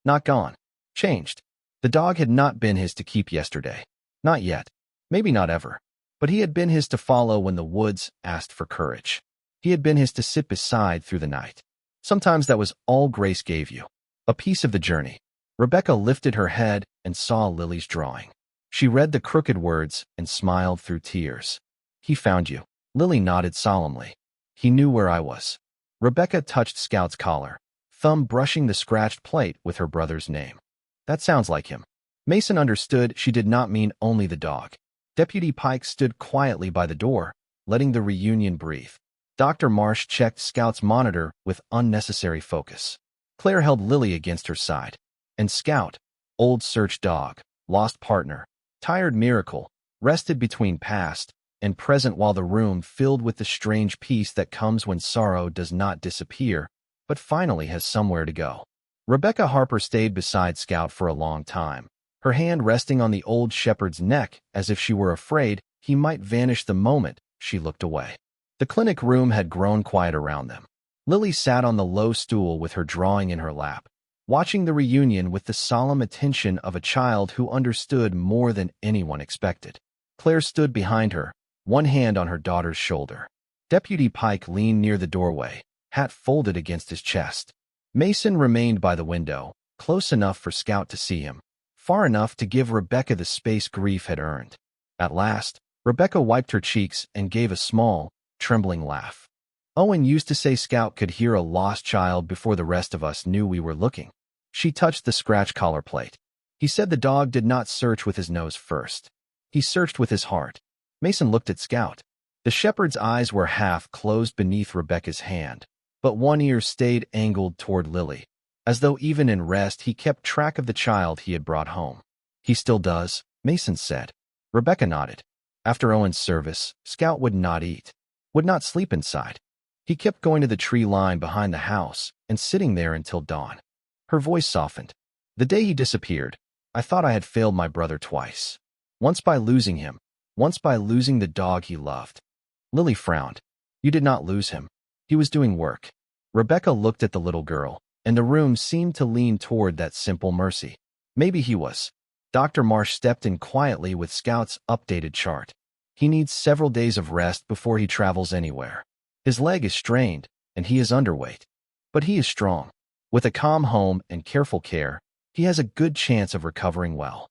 Speaker 1: Not gone. Changed. The dog had not been his to keep yesterday. Not yet. Maybe not ever. But he had been his to follow when the woods asked for courage. He had been his to sit beside through the night. Sometimes that was all Grace gave you. A piece of the journey. Rebecca lifted her head and saw Lily's drawing. She read the crooked words and smiled through tears. He found you. Lily nodded solemnly. He knew where I was. Rebecca touched Scout's collar, thumb brushing the scratched plate with her brother's name. That sounds like him. Mason understood she did not mean only the dog. Deputy Pike stood quietly by the door, letting the reunion breathe. Dr. Marsh checked Scout's monitor with unnecessary focus. Claire held Lily against her side. And Scout, old search dog, lost partner, tired miracle, rested between past and present while the room filled with the strange peace that comes when sorrow does not disappear, but finally has somewhere to go. Rebecca Harper stayed beside Scout for a long time, her hand resting on the old shepherd's neck as if she were afraid he might vanish the moment she looked away. The clinic room had grown quiet around them. Lily sat on the low stool with her drawing in her lap, watching the reunion with the solemn attention of a child who understood more than anyone expected. Claire stood behind her, one hand on her daughter's shoulder. Deputy Pike leaned near the doorway, hat folded against his chest. Mason remained by the window, close enough for Scout to see him, far enough to give Rebecca the space grief had earned. At last, Rebecca wiped her cheeks and gave a small, trembling laugh. Owen used to say Scout could hear a lost child before the rest of us knew we were looking. She touched the scratch collar plate. He said the dog did not search with his nose first. He searched with his heart. Mason looked at Scout. The shepherd's eyes were half closed beneath Rebecca's hand, but one ear stayed angled toward Lily, as though even in rest he kept track of the child he had brought home. He still does, Mason said. Rebecca nodded. After Owen's service, Scout would not eat, would not sleep inside. He kept going to the tree line behind the house and sitting there until dawn. Her voice softened. The day he disappeared, I thought I had failed my brother twice. Once by losing him, once by losing the dog he loved. Lily frowned. You did not lose him. He was doing work. Rebecca looked at the little girl, and the room seemed to lean toward that simple mercy. Maybe he was. Dr. Marsh stepped in quietly with Scout's updated chart. He needs several days of rest before he travels anywhere. His leg is strained, and he is underweight. But he is strong. With a calm home and careful care, he has a good chance of recovering well.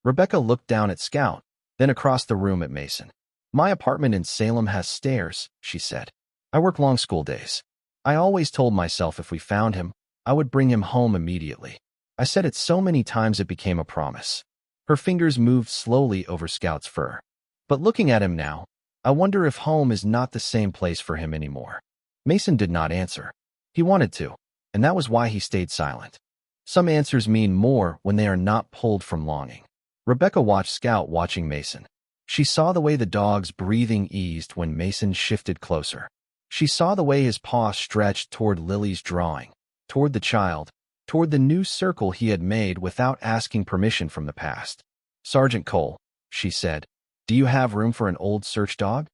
Speaker 1: Rebecca looked down at Scout, then across the room at Mason. My apartment in Salem has stairs, she said. I work long school days. I always told myself if we found him, I would bring him home immediately. I said it so many times it became a promise. Her fingers moved slowly over Scout's fur. But looking at him now, I wonder if home is not the same place for him anymore. Mason did not answer. He wanted to, and that was why he stayed silent. Some answers mean more when they are not pulled from longing. Rebecca watched Scout watching Mason. She saw the way the dog's breathing eased when Mason shifted closer. She saw the way his paw stretched toward Lily's drawing, toward the child, toward the new circle he had made without asking permission from the past. Sergeant Cole, she said, do you have room for an old search dog?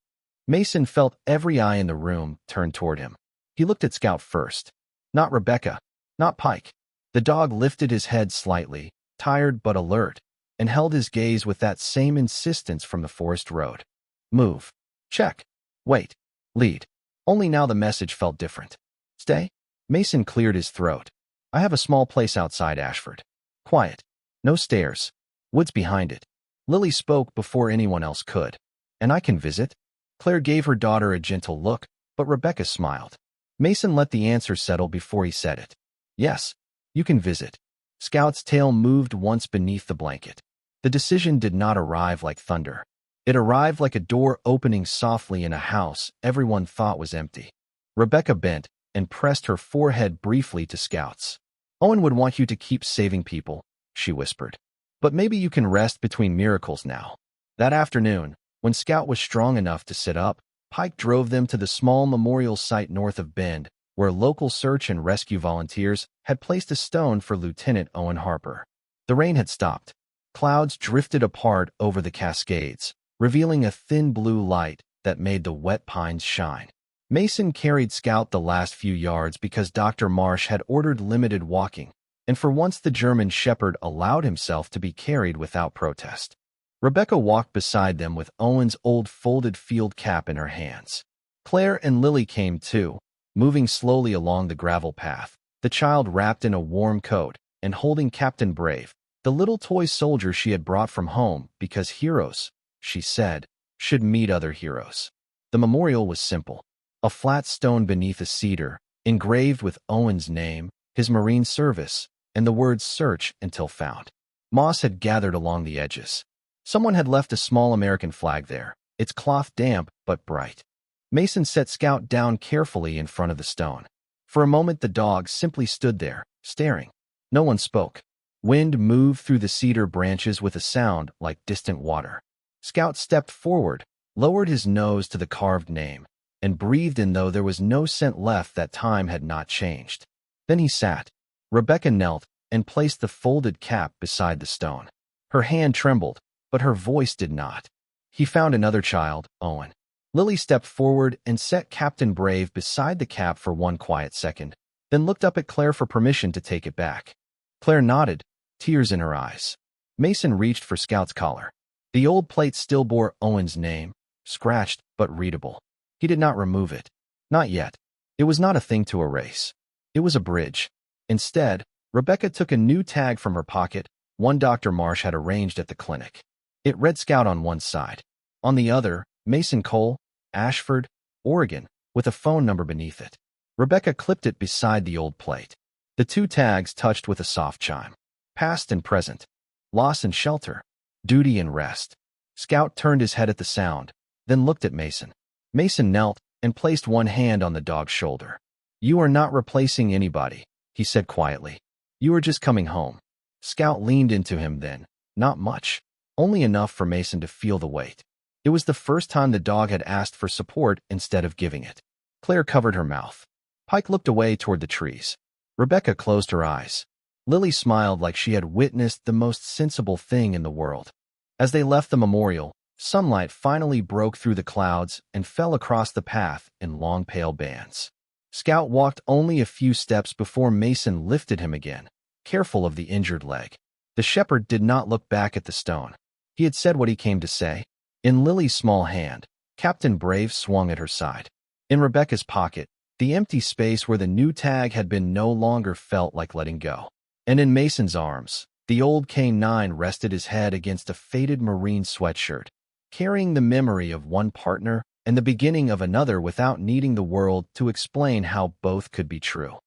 Speaker 1: Mason felt every eye in the room turn toward him. He looked at Scout first. Not Rebecca, not Pike. The dog lifted his head slightly, tired but alert, and held his gaze with that same insistence from the forest road. Move. Check. Wait. Lead. Only now the message felt different. Stay? Mason cleared his throat. I have a small place outside Ashford. Quiet. No stairs. Woods behind it. Lily spoke before anyone else could. And I can visit? Claire gave her daughter a gentle look, but Rebecca smiled. Mason let the answer settle before he said it. Yes, you can visit. Scout's tail moved once beneath the blanket. The decision did not arrive like thunder. It arrived like a door opening softly in a house everyone thought was empty. Rebecca bent and pressed her forehead briefly to Scout's. Owen would want you to keep saving people, she whispered. But maybe you can rest between miracles now. That afternoon, when Scout was strong enough to sit up, Pike drove them to the small memorial site north of Bend, where local search and rescue volunteers had placed a stone for Lieutenant Owen Harper. The rain had stopped. Clouds drifted apart over the Cascades, revealing a thin blue light that made the wet pines shine. Mason carried Scout the last few yards because Dr. Marsh had ordered limited walking, and for once the German shepherd allowed himself to be carried without protest. Rebecca walked beside them with Owen's old folded field cap in her hands. Claire and Lily came too, moving slowly along the gravel path, the child wrapped in a warm coat and holding Captain Brave, the little toy soldier she had brought from home because heroes, she said, should meet other heroes. The memorial was simple. A flat stone beneath a cedar, engraved with Owen's name, his Marine service, and the words search until found. Moss had gathered along the edges. Someone had left a small American flag there, its cloth damp but bright. Mason set Scout down carefully in front of the stone. For a moment the dog simply stood there, staring. No one spoke. Wind moved through the cedar branches with a sound like distant water. Scout stepped forward, lowered his nose to the carved name, and breathed in though there was no scent left that time had not changed. Then he sat. Rebecca knelt and placed the folded cap beside the stone. Her hand trembled, but her voice did not. He found another child, Owen. Lily stepped forward and set Captain Brave beside the cap for one quiet second, then looked up at Claire for permission to take it back. Claire nodded, tears in her eyes. Mason reached for Scout's collar. The old plate still bore Owen's name, scratched but readable. He did not remove it. Not yet. It was not a thing to erase. It was a bridge. Instead, Rebecca took a new tag from her pocket, one Dr. Marsh had arranged at the clinic. It read Scout on one side. On the other, Mason Cole, Ashford, Oregon, with a phone number beneath it. Rebecca clipped it beside the old plate. The two tags touched with a soft chime. Past and present. Loss and shelter. Duty and rest. Scout turned his head at the sound, then looked at Mason. Mason knelt and placed one hand on the dog's shoulder. You are not replacing anybody, he said quietly. You are just coming home. Scout leaned into him then. Not much. Only enough for Mason to feel the weight. It was the first time the dog had asked for support instead of giving it. Claire covered her mouth. Pike looked away toward the trees. Rebecca closed her eyes. Lily smiled like she had witnessed the most sensible thing in the world. As they left the memorial, sunlight finally broke through the clouds and fell across the path in long pale bands. Scout walked only a few steps before Mason lifted him again, careful of the injured leg. The shepherd did not look back at the stone. He had said what he came to say. In Lily's small hand, Captain Brave swung at her side. In Rebecca's pocket, The empty space where the new tag had been no longer felt like letting go. And in Mason's arms, the old K9 rested his head against a faded marine sweatshirt, carrying the memory of one partner and the beginning of another without needing the world to explain how both could be true.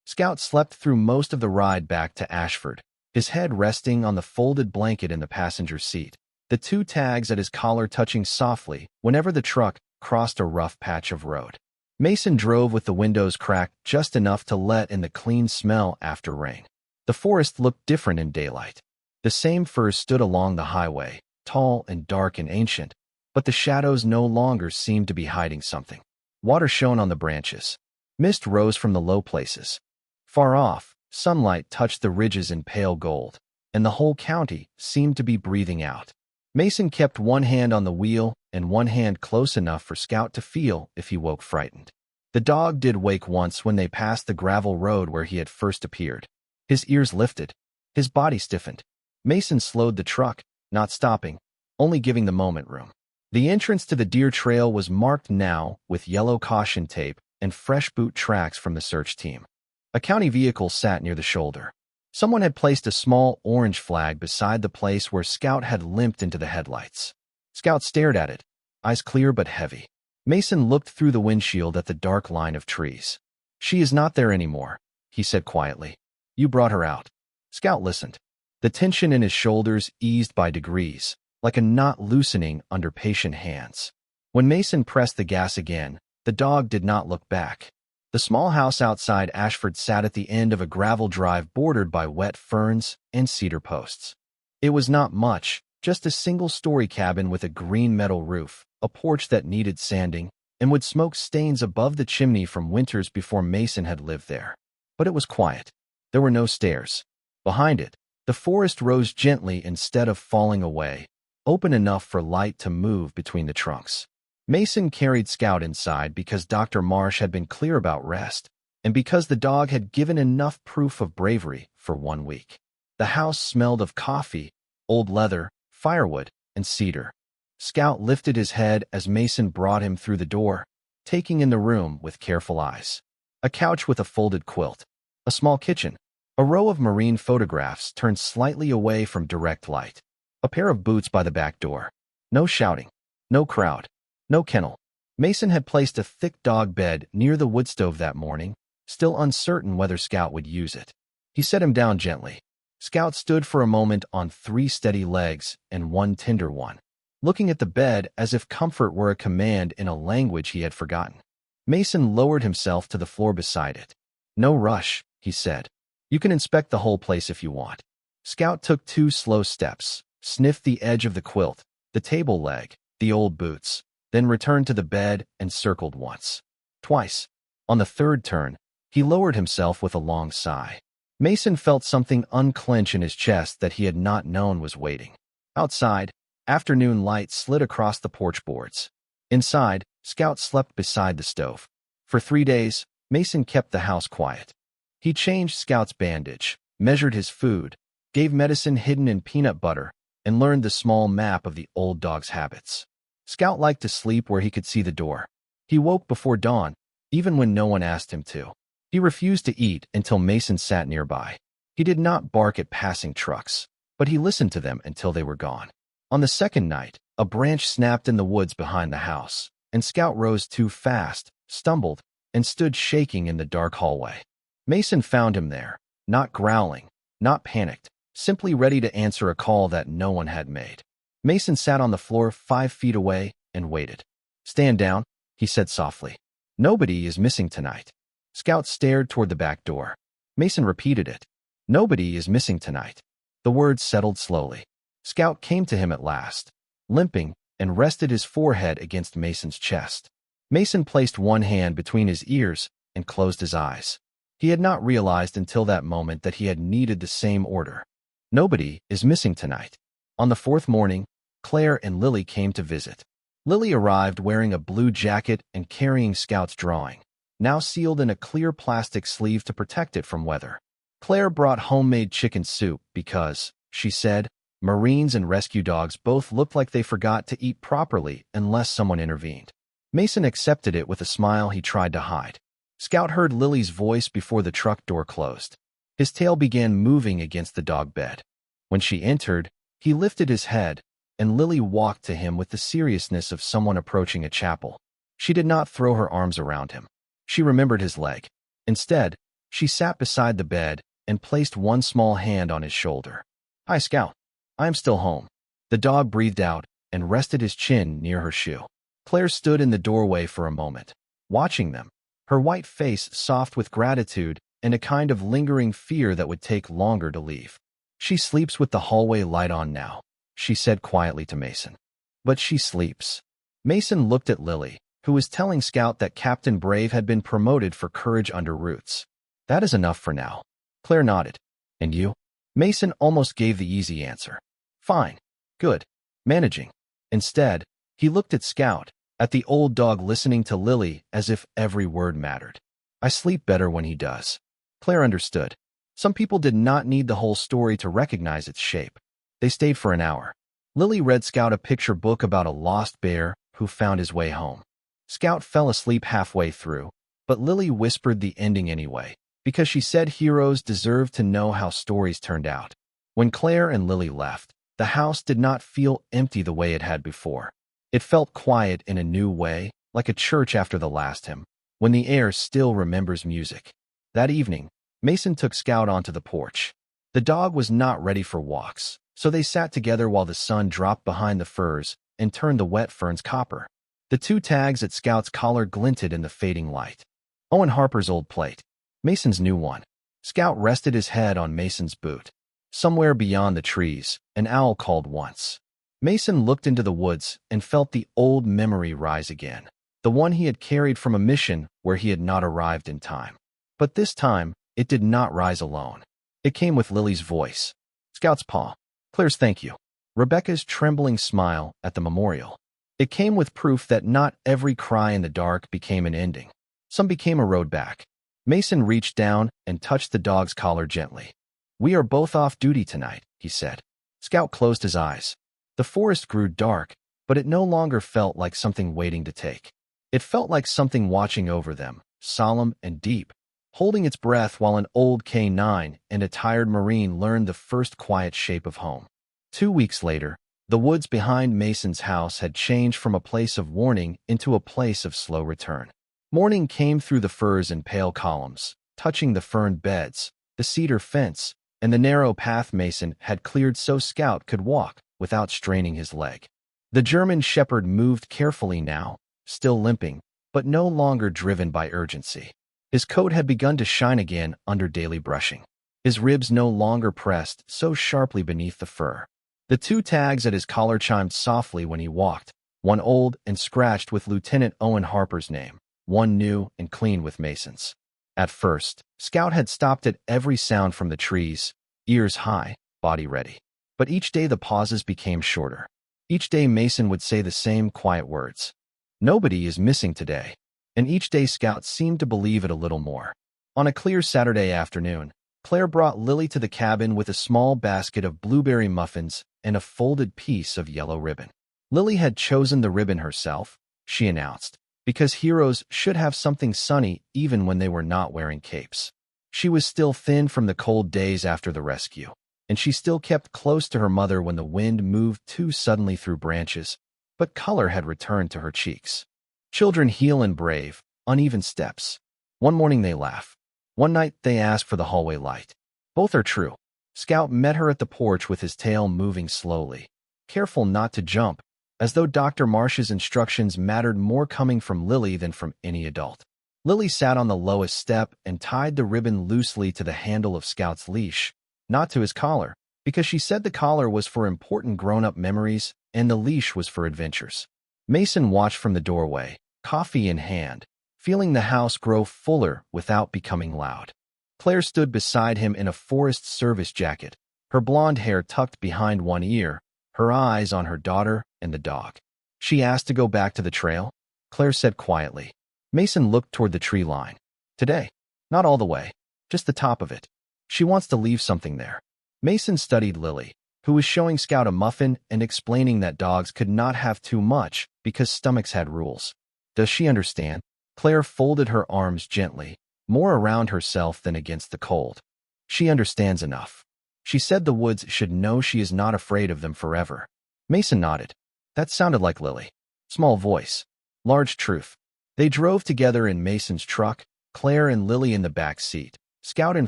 Speaker 1: Scout slept through most of the ride back to Ashford, his head resting on the folded blanket in the passenger seat, the two tags at his collar touching softly whenever the truck crossed a rough patch of road. Mason drove with the windows cracked just enough to let in the clean smell after rain. The forest looked different in daylight. The same firs stood along the highway, tall and dark and ancient, but the shadows no longer seemed to be hiding something. Water shone on the branches. Mist rose from the low places. Far off, sunlight touched the ridges in pale gold, and the whole county seemed to be breathing out. Mason kept one hand on the wheel and one hand close enough for Scout to feel if he woke frightened. The dog did wake once when they passed the gravel road where he had first appeared. His ears lifted. His body stiffened. Mason slowed the truck, not stopping, only giving the moment room. The entrance to the deer trail was marked now with yellow caution tape and fresh boot tracks from the search team. A county vehicle sat near the shoulder. Someone had placed a small orange flag beside the place where Scout had limped into the headlights. Scout stared at it, eyes clear but heavy. Mason looked through the windshield at the dark line of trees. "She is not there anymore," he said quietly. "You brought her out." Scout listened. The tension in his shoulders eased by degrees, like a knot loosening under patient hands. When Mason pressed the gas again, the dog did not look back. The small house outside Ashford sat at the end of a gravel drive bordered by wet ferns and cedar posts. It was not much, just a single-story cabin with a green metal roof, a porch that needed sanding, and would smoke stains above the chimney from winters before Mason had lived there. But it was quiet. There were no stairs. Behind it, the forest rose gently instead of falling away, open enough for light to move between the trunks. Mason carried Scout inside because Dr. Marsh had been clear about rest, and because the dog had given enough proof of bravery for 1 week. The house smelled of coffee, old leather, firewood, and cedar. Scout lifted his head as Mason brought him through the door, taking in the room with careful eyes. A couch with a folded quilt, a small kitchen, a row of marine photographs turned slightly away from direct light, a pair of boots by the back door. No shouting, no crowd. No kennel. Mason had placed a thick dog bed near the wood stove that morning, still uncertain whether Scout would use it. He set him down gently. Scout stood for a moment on 3 steady legs and 1 tender one, looking at the bed as if comfort were a command in a language he had forgotten. Mason lowered himself to the floor beside it. "No rush," he said. "You can inspect the whole place if you want." Scout took 2 slow steps, sniffed the edge of the quilt, the table leg, the old boots, then returned to the bed and circled once, twice. On the 3rd turn, he lowered himself with a long sigh. Mason felt something unclench in his chest that he had not known was waiting. Outside, afternoon light slid across the porch boards. Inside, Scout slept beside the stove. For 3 days, Mason kept the house quiet. He changed Scout's bandage, measured his food, gave medicine hidden in peanut butter, and learned the small map of the old dog's habits. Scout liked to sleep where he could see the door. He woke before dawn, even when no one asked him to. He refused to eat until Mason sat nearby. He did not bark at passing trucks, but he listened to them until they were gone. On the 2nd night, a branch snapped in the woods behind the house, and Scout rose too fast, stumbled, and stood shaking in the dark hallway. Mason found him there, not growling, not panicked, simply ready to answer a call that no one had made. Mason sat on the floor 5 feet away and waited. "Stand down," he said softly. "Nobody is missing tonight." Scout stared toward the back door. Mason repeated it. "Nobody is missing tonight." The words settled slowly. Scout came to him at last, limping, and rested his forehead against Mason's chest. Mason placed one hand between his ears and closed his eyes. He had not realized until that moment that he had needed the same order. "Nobody is missing tonight." On the 4th morning, Claire and Lily came to visit. Lily arrived wearing a blue jacket and carrying Scout's drawing, now sealed in a clear plastic sleeve to protect it from weather. Claire brought homemade chicken soup because, she said, Marines and rescue dogs both looked like they forgot to eat properly unless someone intervened. Mason accepted it with a smile he tried to hide. Scout heard Lily's voice before the truck door closed. His tail began moving against the dog bed. When she entered, he lifted his head, and Lily walked to him with the seriousness of someone approaching a chapel. She did not throw her arms around him. She remembered his leg. Instead, she sat beside the bed and placed one small hand on his shoulder. "Hi, Scout. I am still home." The dog breathed out and rested his chin near her shoe. Claire stood in the doorway for a moment, watching them, her white face soft with gratitude and a kind of lingering fear that would take longer to leave. "She sleeps with the hallway light on now," she said quietly to Mason. "But she sleeps." Mason looked at Lily, who was telling Scout that Captain Brave had been promoted for courage under Roots. "That is enough for now." Claire nodded. "And you?" Mason almost gave the easy answer. "Fine. Good. Managing." Instead, he looked at Scout, at the old dog listening to Lily as if every word mattered. "I sleep better when he does." Claire understood. Some people did not need the whole story to recognize its shape. They stayed for an hour. Lily read Scout a picture book about a lost bear who found his way home. Scout fell asleep halfway through, but Lily whispered the ending anyway, because she said heroes deserve to know how stories turned out. When Claire and Lily left, the house did not feel empty the way it had before. It felt quiet in a new way, like a church after the last hymn, when the air still remembers music. That evening, Mason took Scout onto the porch. The dog was not ready for walks, so they sat together while the sun dropped behind the firs and turned the wet ferns copper. The two tags at Scout's collar glinted in the fading light. Owen Harper's old plate. Mason's new one. Scout rested his head on Mason's boot. Somewhere beyond the trees, an owl called once. Mason looked into the woods and felt the old memory rise again, the one he had carried from a mission where he had not arrived in time. But this time, it did not rise alone. It came with Lily's voice, Scout's paw, Claire's thank you, Rebecca's trembling smile at the memorial. It came with proof that not every cry in the dark became an ending. Some became a road back. Mason reached down and touched the dog's collar gently. "We are both off duty tonight," he said. Scout closed his eyes. The forest grew dark, but it no longer felt like something waiting to take. It felt like something watching over them, solemn and deep, holding its breath while an old K9 and a tired Marine learned the first quiet shape of home. 2 weeks later, the woods behind Mason's house had changed from a place of warning into a place of slow return. Morning came through the firs in pale columns, touching the fern beds, the cedar fence, and the narrow path Mason had cleared so Scout could walk without straining his leg. The German shepherd moved carefully now, still limping, but no longer driven by urgency. His coat had begun to shine again under daily brushing. His ribs no longer pressed so sharply beneath the fur. The two tags at his collar chimed softly when he walked, one old and scratched with Lieutenant Owen Harper's name, one new and clean with Mason's. At first, Scout had stopped at every sound from the trees, ears high, body ready. But each day the pauses became shorter. Each day Mason would say the same quiet words. "Nobody is missing today." And each day Scout seemed to believe it a little more. On a clear Saturday afternoon, Claire brought Lily to the cabin with a small basket of blueberry muffins and a folded piece of yellow ribbon. Lily had chosen the ribbon herself, she announced, because heroes should have something sunny even when they were not wearing capes. She was still thin from the cold days after the rescue, and she still kept close to her mother when the wind moved too suddenly through branches, but color had returned to her cheeks. Children heal and brave, uneven steps. One morning they laugh. One night they ask for the hallway light. Both are true. Scout met her at the porch with his tail moving slowly, careful not to jump, as though Dr. Marsh's instructions mattered more coming from Lily than from any adult. Lily sat on the lowest step and tied the ribbon loosely to the handle of Scout's leash, not to his collar, because she said the collar was for important grown-up memories and the leash was for adventures. Mason watched from the doorway, coffee in hand, feeling the house grow fuller without becoming loud. Claire stood beside him in a Forest Service jacket, her blonde hair tucked behind one ear, her eyes on her daughter and the dog. She asked to go back to the trail? Claire said quietly. Mason looked toward the tree line. Today. Not all the way. Just the top of it. She wants to leave something there. Mason studied Lily, who was showing Scout a muffin and explaining that dogs could not have too much because stomachs had rules. Does she understand? Claire folded her arms gently, more around herself than against the cold. She understands enough. She said the woods should know she is not afraid of them forever. Mason nodded. That sounded like Lily. Small voice. Large truth. They drove together in Mason's truck, Claire and Lily in the back seat, Scout in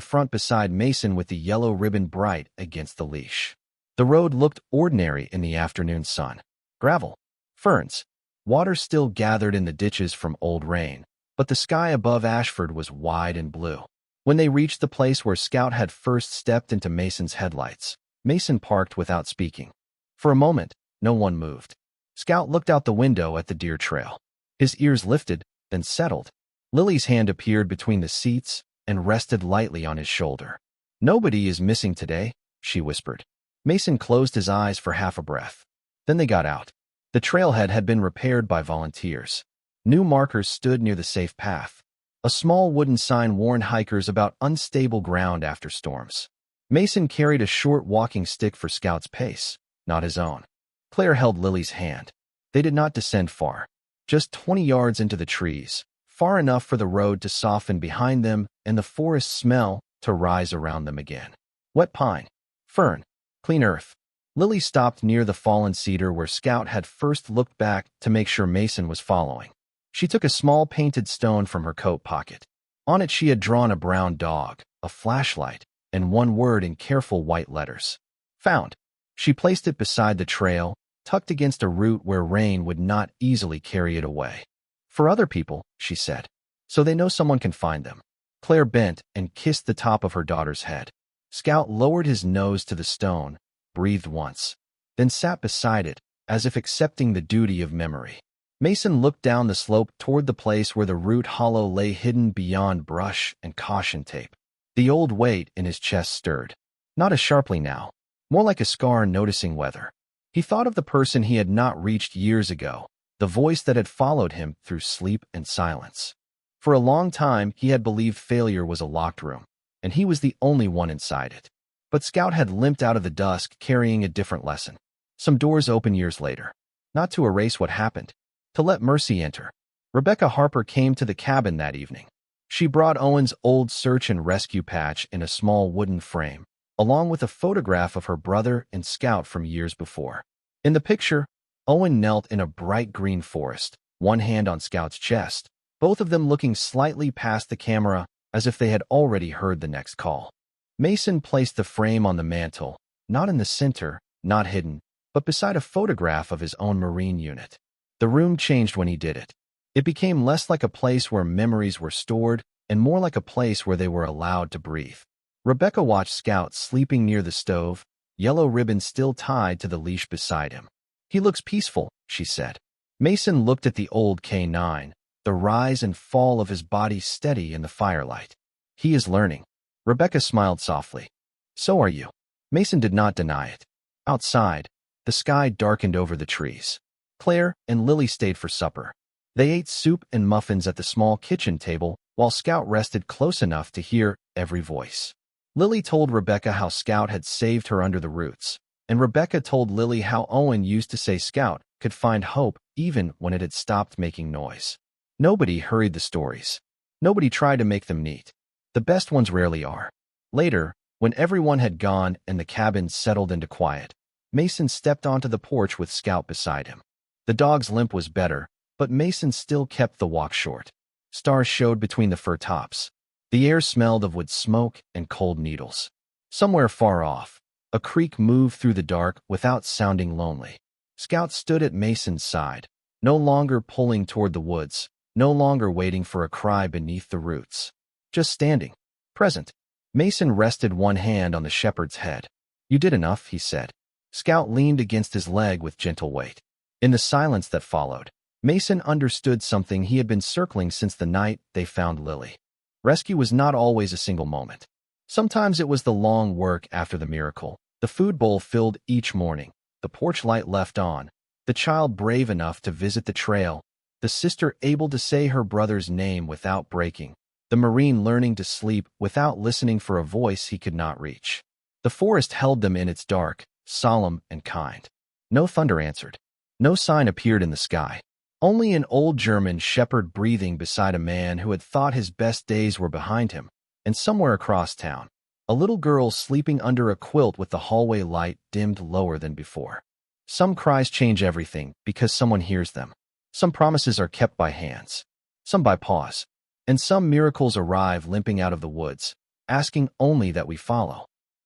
Speaker 1: front beside Mason with the yellow ribbon bright against the leash. The road looked ordinary in the afternoon sun. Gravel. Ferns. Water still gathered in the ditches from old rain, but the sky above Ashford was wide and blue. When they reached the place where Scout had first stepped into Mason's headlights, Mason parked without speaking. For a moment, no one moved. Scout looked out the window at the deer trail. His ears lifted, then settled. Lily's hand appeared between the seats and rested lightly on his shoulder. "Nobody is missing today," she whispered. Mason closed his eyes for half a breath. Then they got out. The trailhead had been repaired by volunteers. New markers stood near the safe path. A small wooden sign warned hikers about unstable ground after storms. Mason carried a short walking stick for Scout's pace, not his own. Claire held Lily's hand. They did not descend far, just 20 yards into the trees, far enough for the road to soften behind them and the forest smell to rise around them again. Wet pine, fern, clean earth. Lily stopped near the fallen cedar where Scout had first looked back to make sure Mason was following. She took a small painted stone from her coat pocket. On it she had drawn a brown dog, a flashlight, and one word in careful white letters. Found. She placed it beside the trail, tucked against a root where rain would not easily carry it away. "For other people," she said, "so they know someone can find them." Claire bent and kissed the top of her daughter's head. Scout lowered his nose to the stone, breathed once, then sat beside it, as if accepting the duty of memory. Mason looked down the slope toward the place where the root hollow lay hidden beyond brush and caution tape. The old weight in his chest stirred, not as sharply now, more like a scar noticing weather. He thought of the person he had not reached years ago, the voice that had followed him through sleep and silence. For a long time, he had believed failure was a locked room, and he was the only one inside it. But Scout had limped out of the dusk carrying a different lesson. Some doors open years later, not to erase what happened, to let mercy enter. Rebecca Harper came to the cabin that evening. She brought Owen's old search and rescue patch in a small wooden frame, along with a photograph of her brother and Scout from years before. In the picture, Owen knelt in a bright green forest, one hand on Scout's chest, both of them looking slightly past the camera as if they had already heard the next call. Mason placed the frame on the mantel, not in the center, not hidden, but beside a photograph of his own Marine unit. The room changed when he did it. It became less like a place where memories were stored and more like a place where they were allowed to breathe. Rebecca watched Scout sleeping near the stove, yellow ribbon still tied to the leash beside him. "He looks peaceful," she said. Mason looked at the old K9, the rise and fall of his body steady in the firelight. "He is learning." Rebecca smiled softly. "So are you." Mason did not deny it. Outside, the sky darkened over the trees. Claire and Lily stayed for supper. They ate soup and muffins at the small kitchen table while Scout rested close enough to hear every voice. Lily told Rebecca how Scout had saved her under the roots, and Rebecca told Lily how Owen used to say Scout could find hope even when it had stopped making noise. Nobody hurried the stories. Nobody tried to make them neat. The best ones rarely are. Later, when everyone had gone and the cabin settled into quiet, Mason stepped onto the porch with Scout beside him. The dog's limp was better, but Mason still kept the walk short. Stars showed between the fir tops. The air smelled of wood smoke and cold needles. Somewhere far off, a creek moved through the dark without sounding lonely. Scout stood at Mason's side, no longer pulling toward the woods, no longer waiting for a cry beneath the roots. Just standing, present. Mason rested one hand on the shepherd's head. "You did enough," he said. Scout leaned against his leg with gentle weight. In the silence that followed, Mason understood something he had been circling since the night they found Lily. Rescue was not always a single moment. Sometimes it was the long work after the miracle, the food bowl filled each morning, the porch light left on, the child brave enough to visit the trail, the sister able to say her brother's name without breaking, the Marine learning to sleep without listening for a voice he could not reach. The forest held them in its dark, solemn and kind. No thunder answered. No sign appeared in the sky. Only an old German shepherd breathing beside a man who had thought his best days were behind him, and somewhere across town, a little girl sleeping under a quilt with the hallway light dimmed lower than before. Some cries change everything because someone hears them. Some promises are kept by hands, some by paws, and some miracles arrive limping out of the woods, asking only that we follow.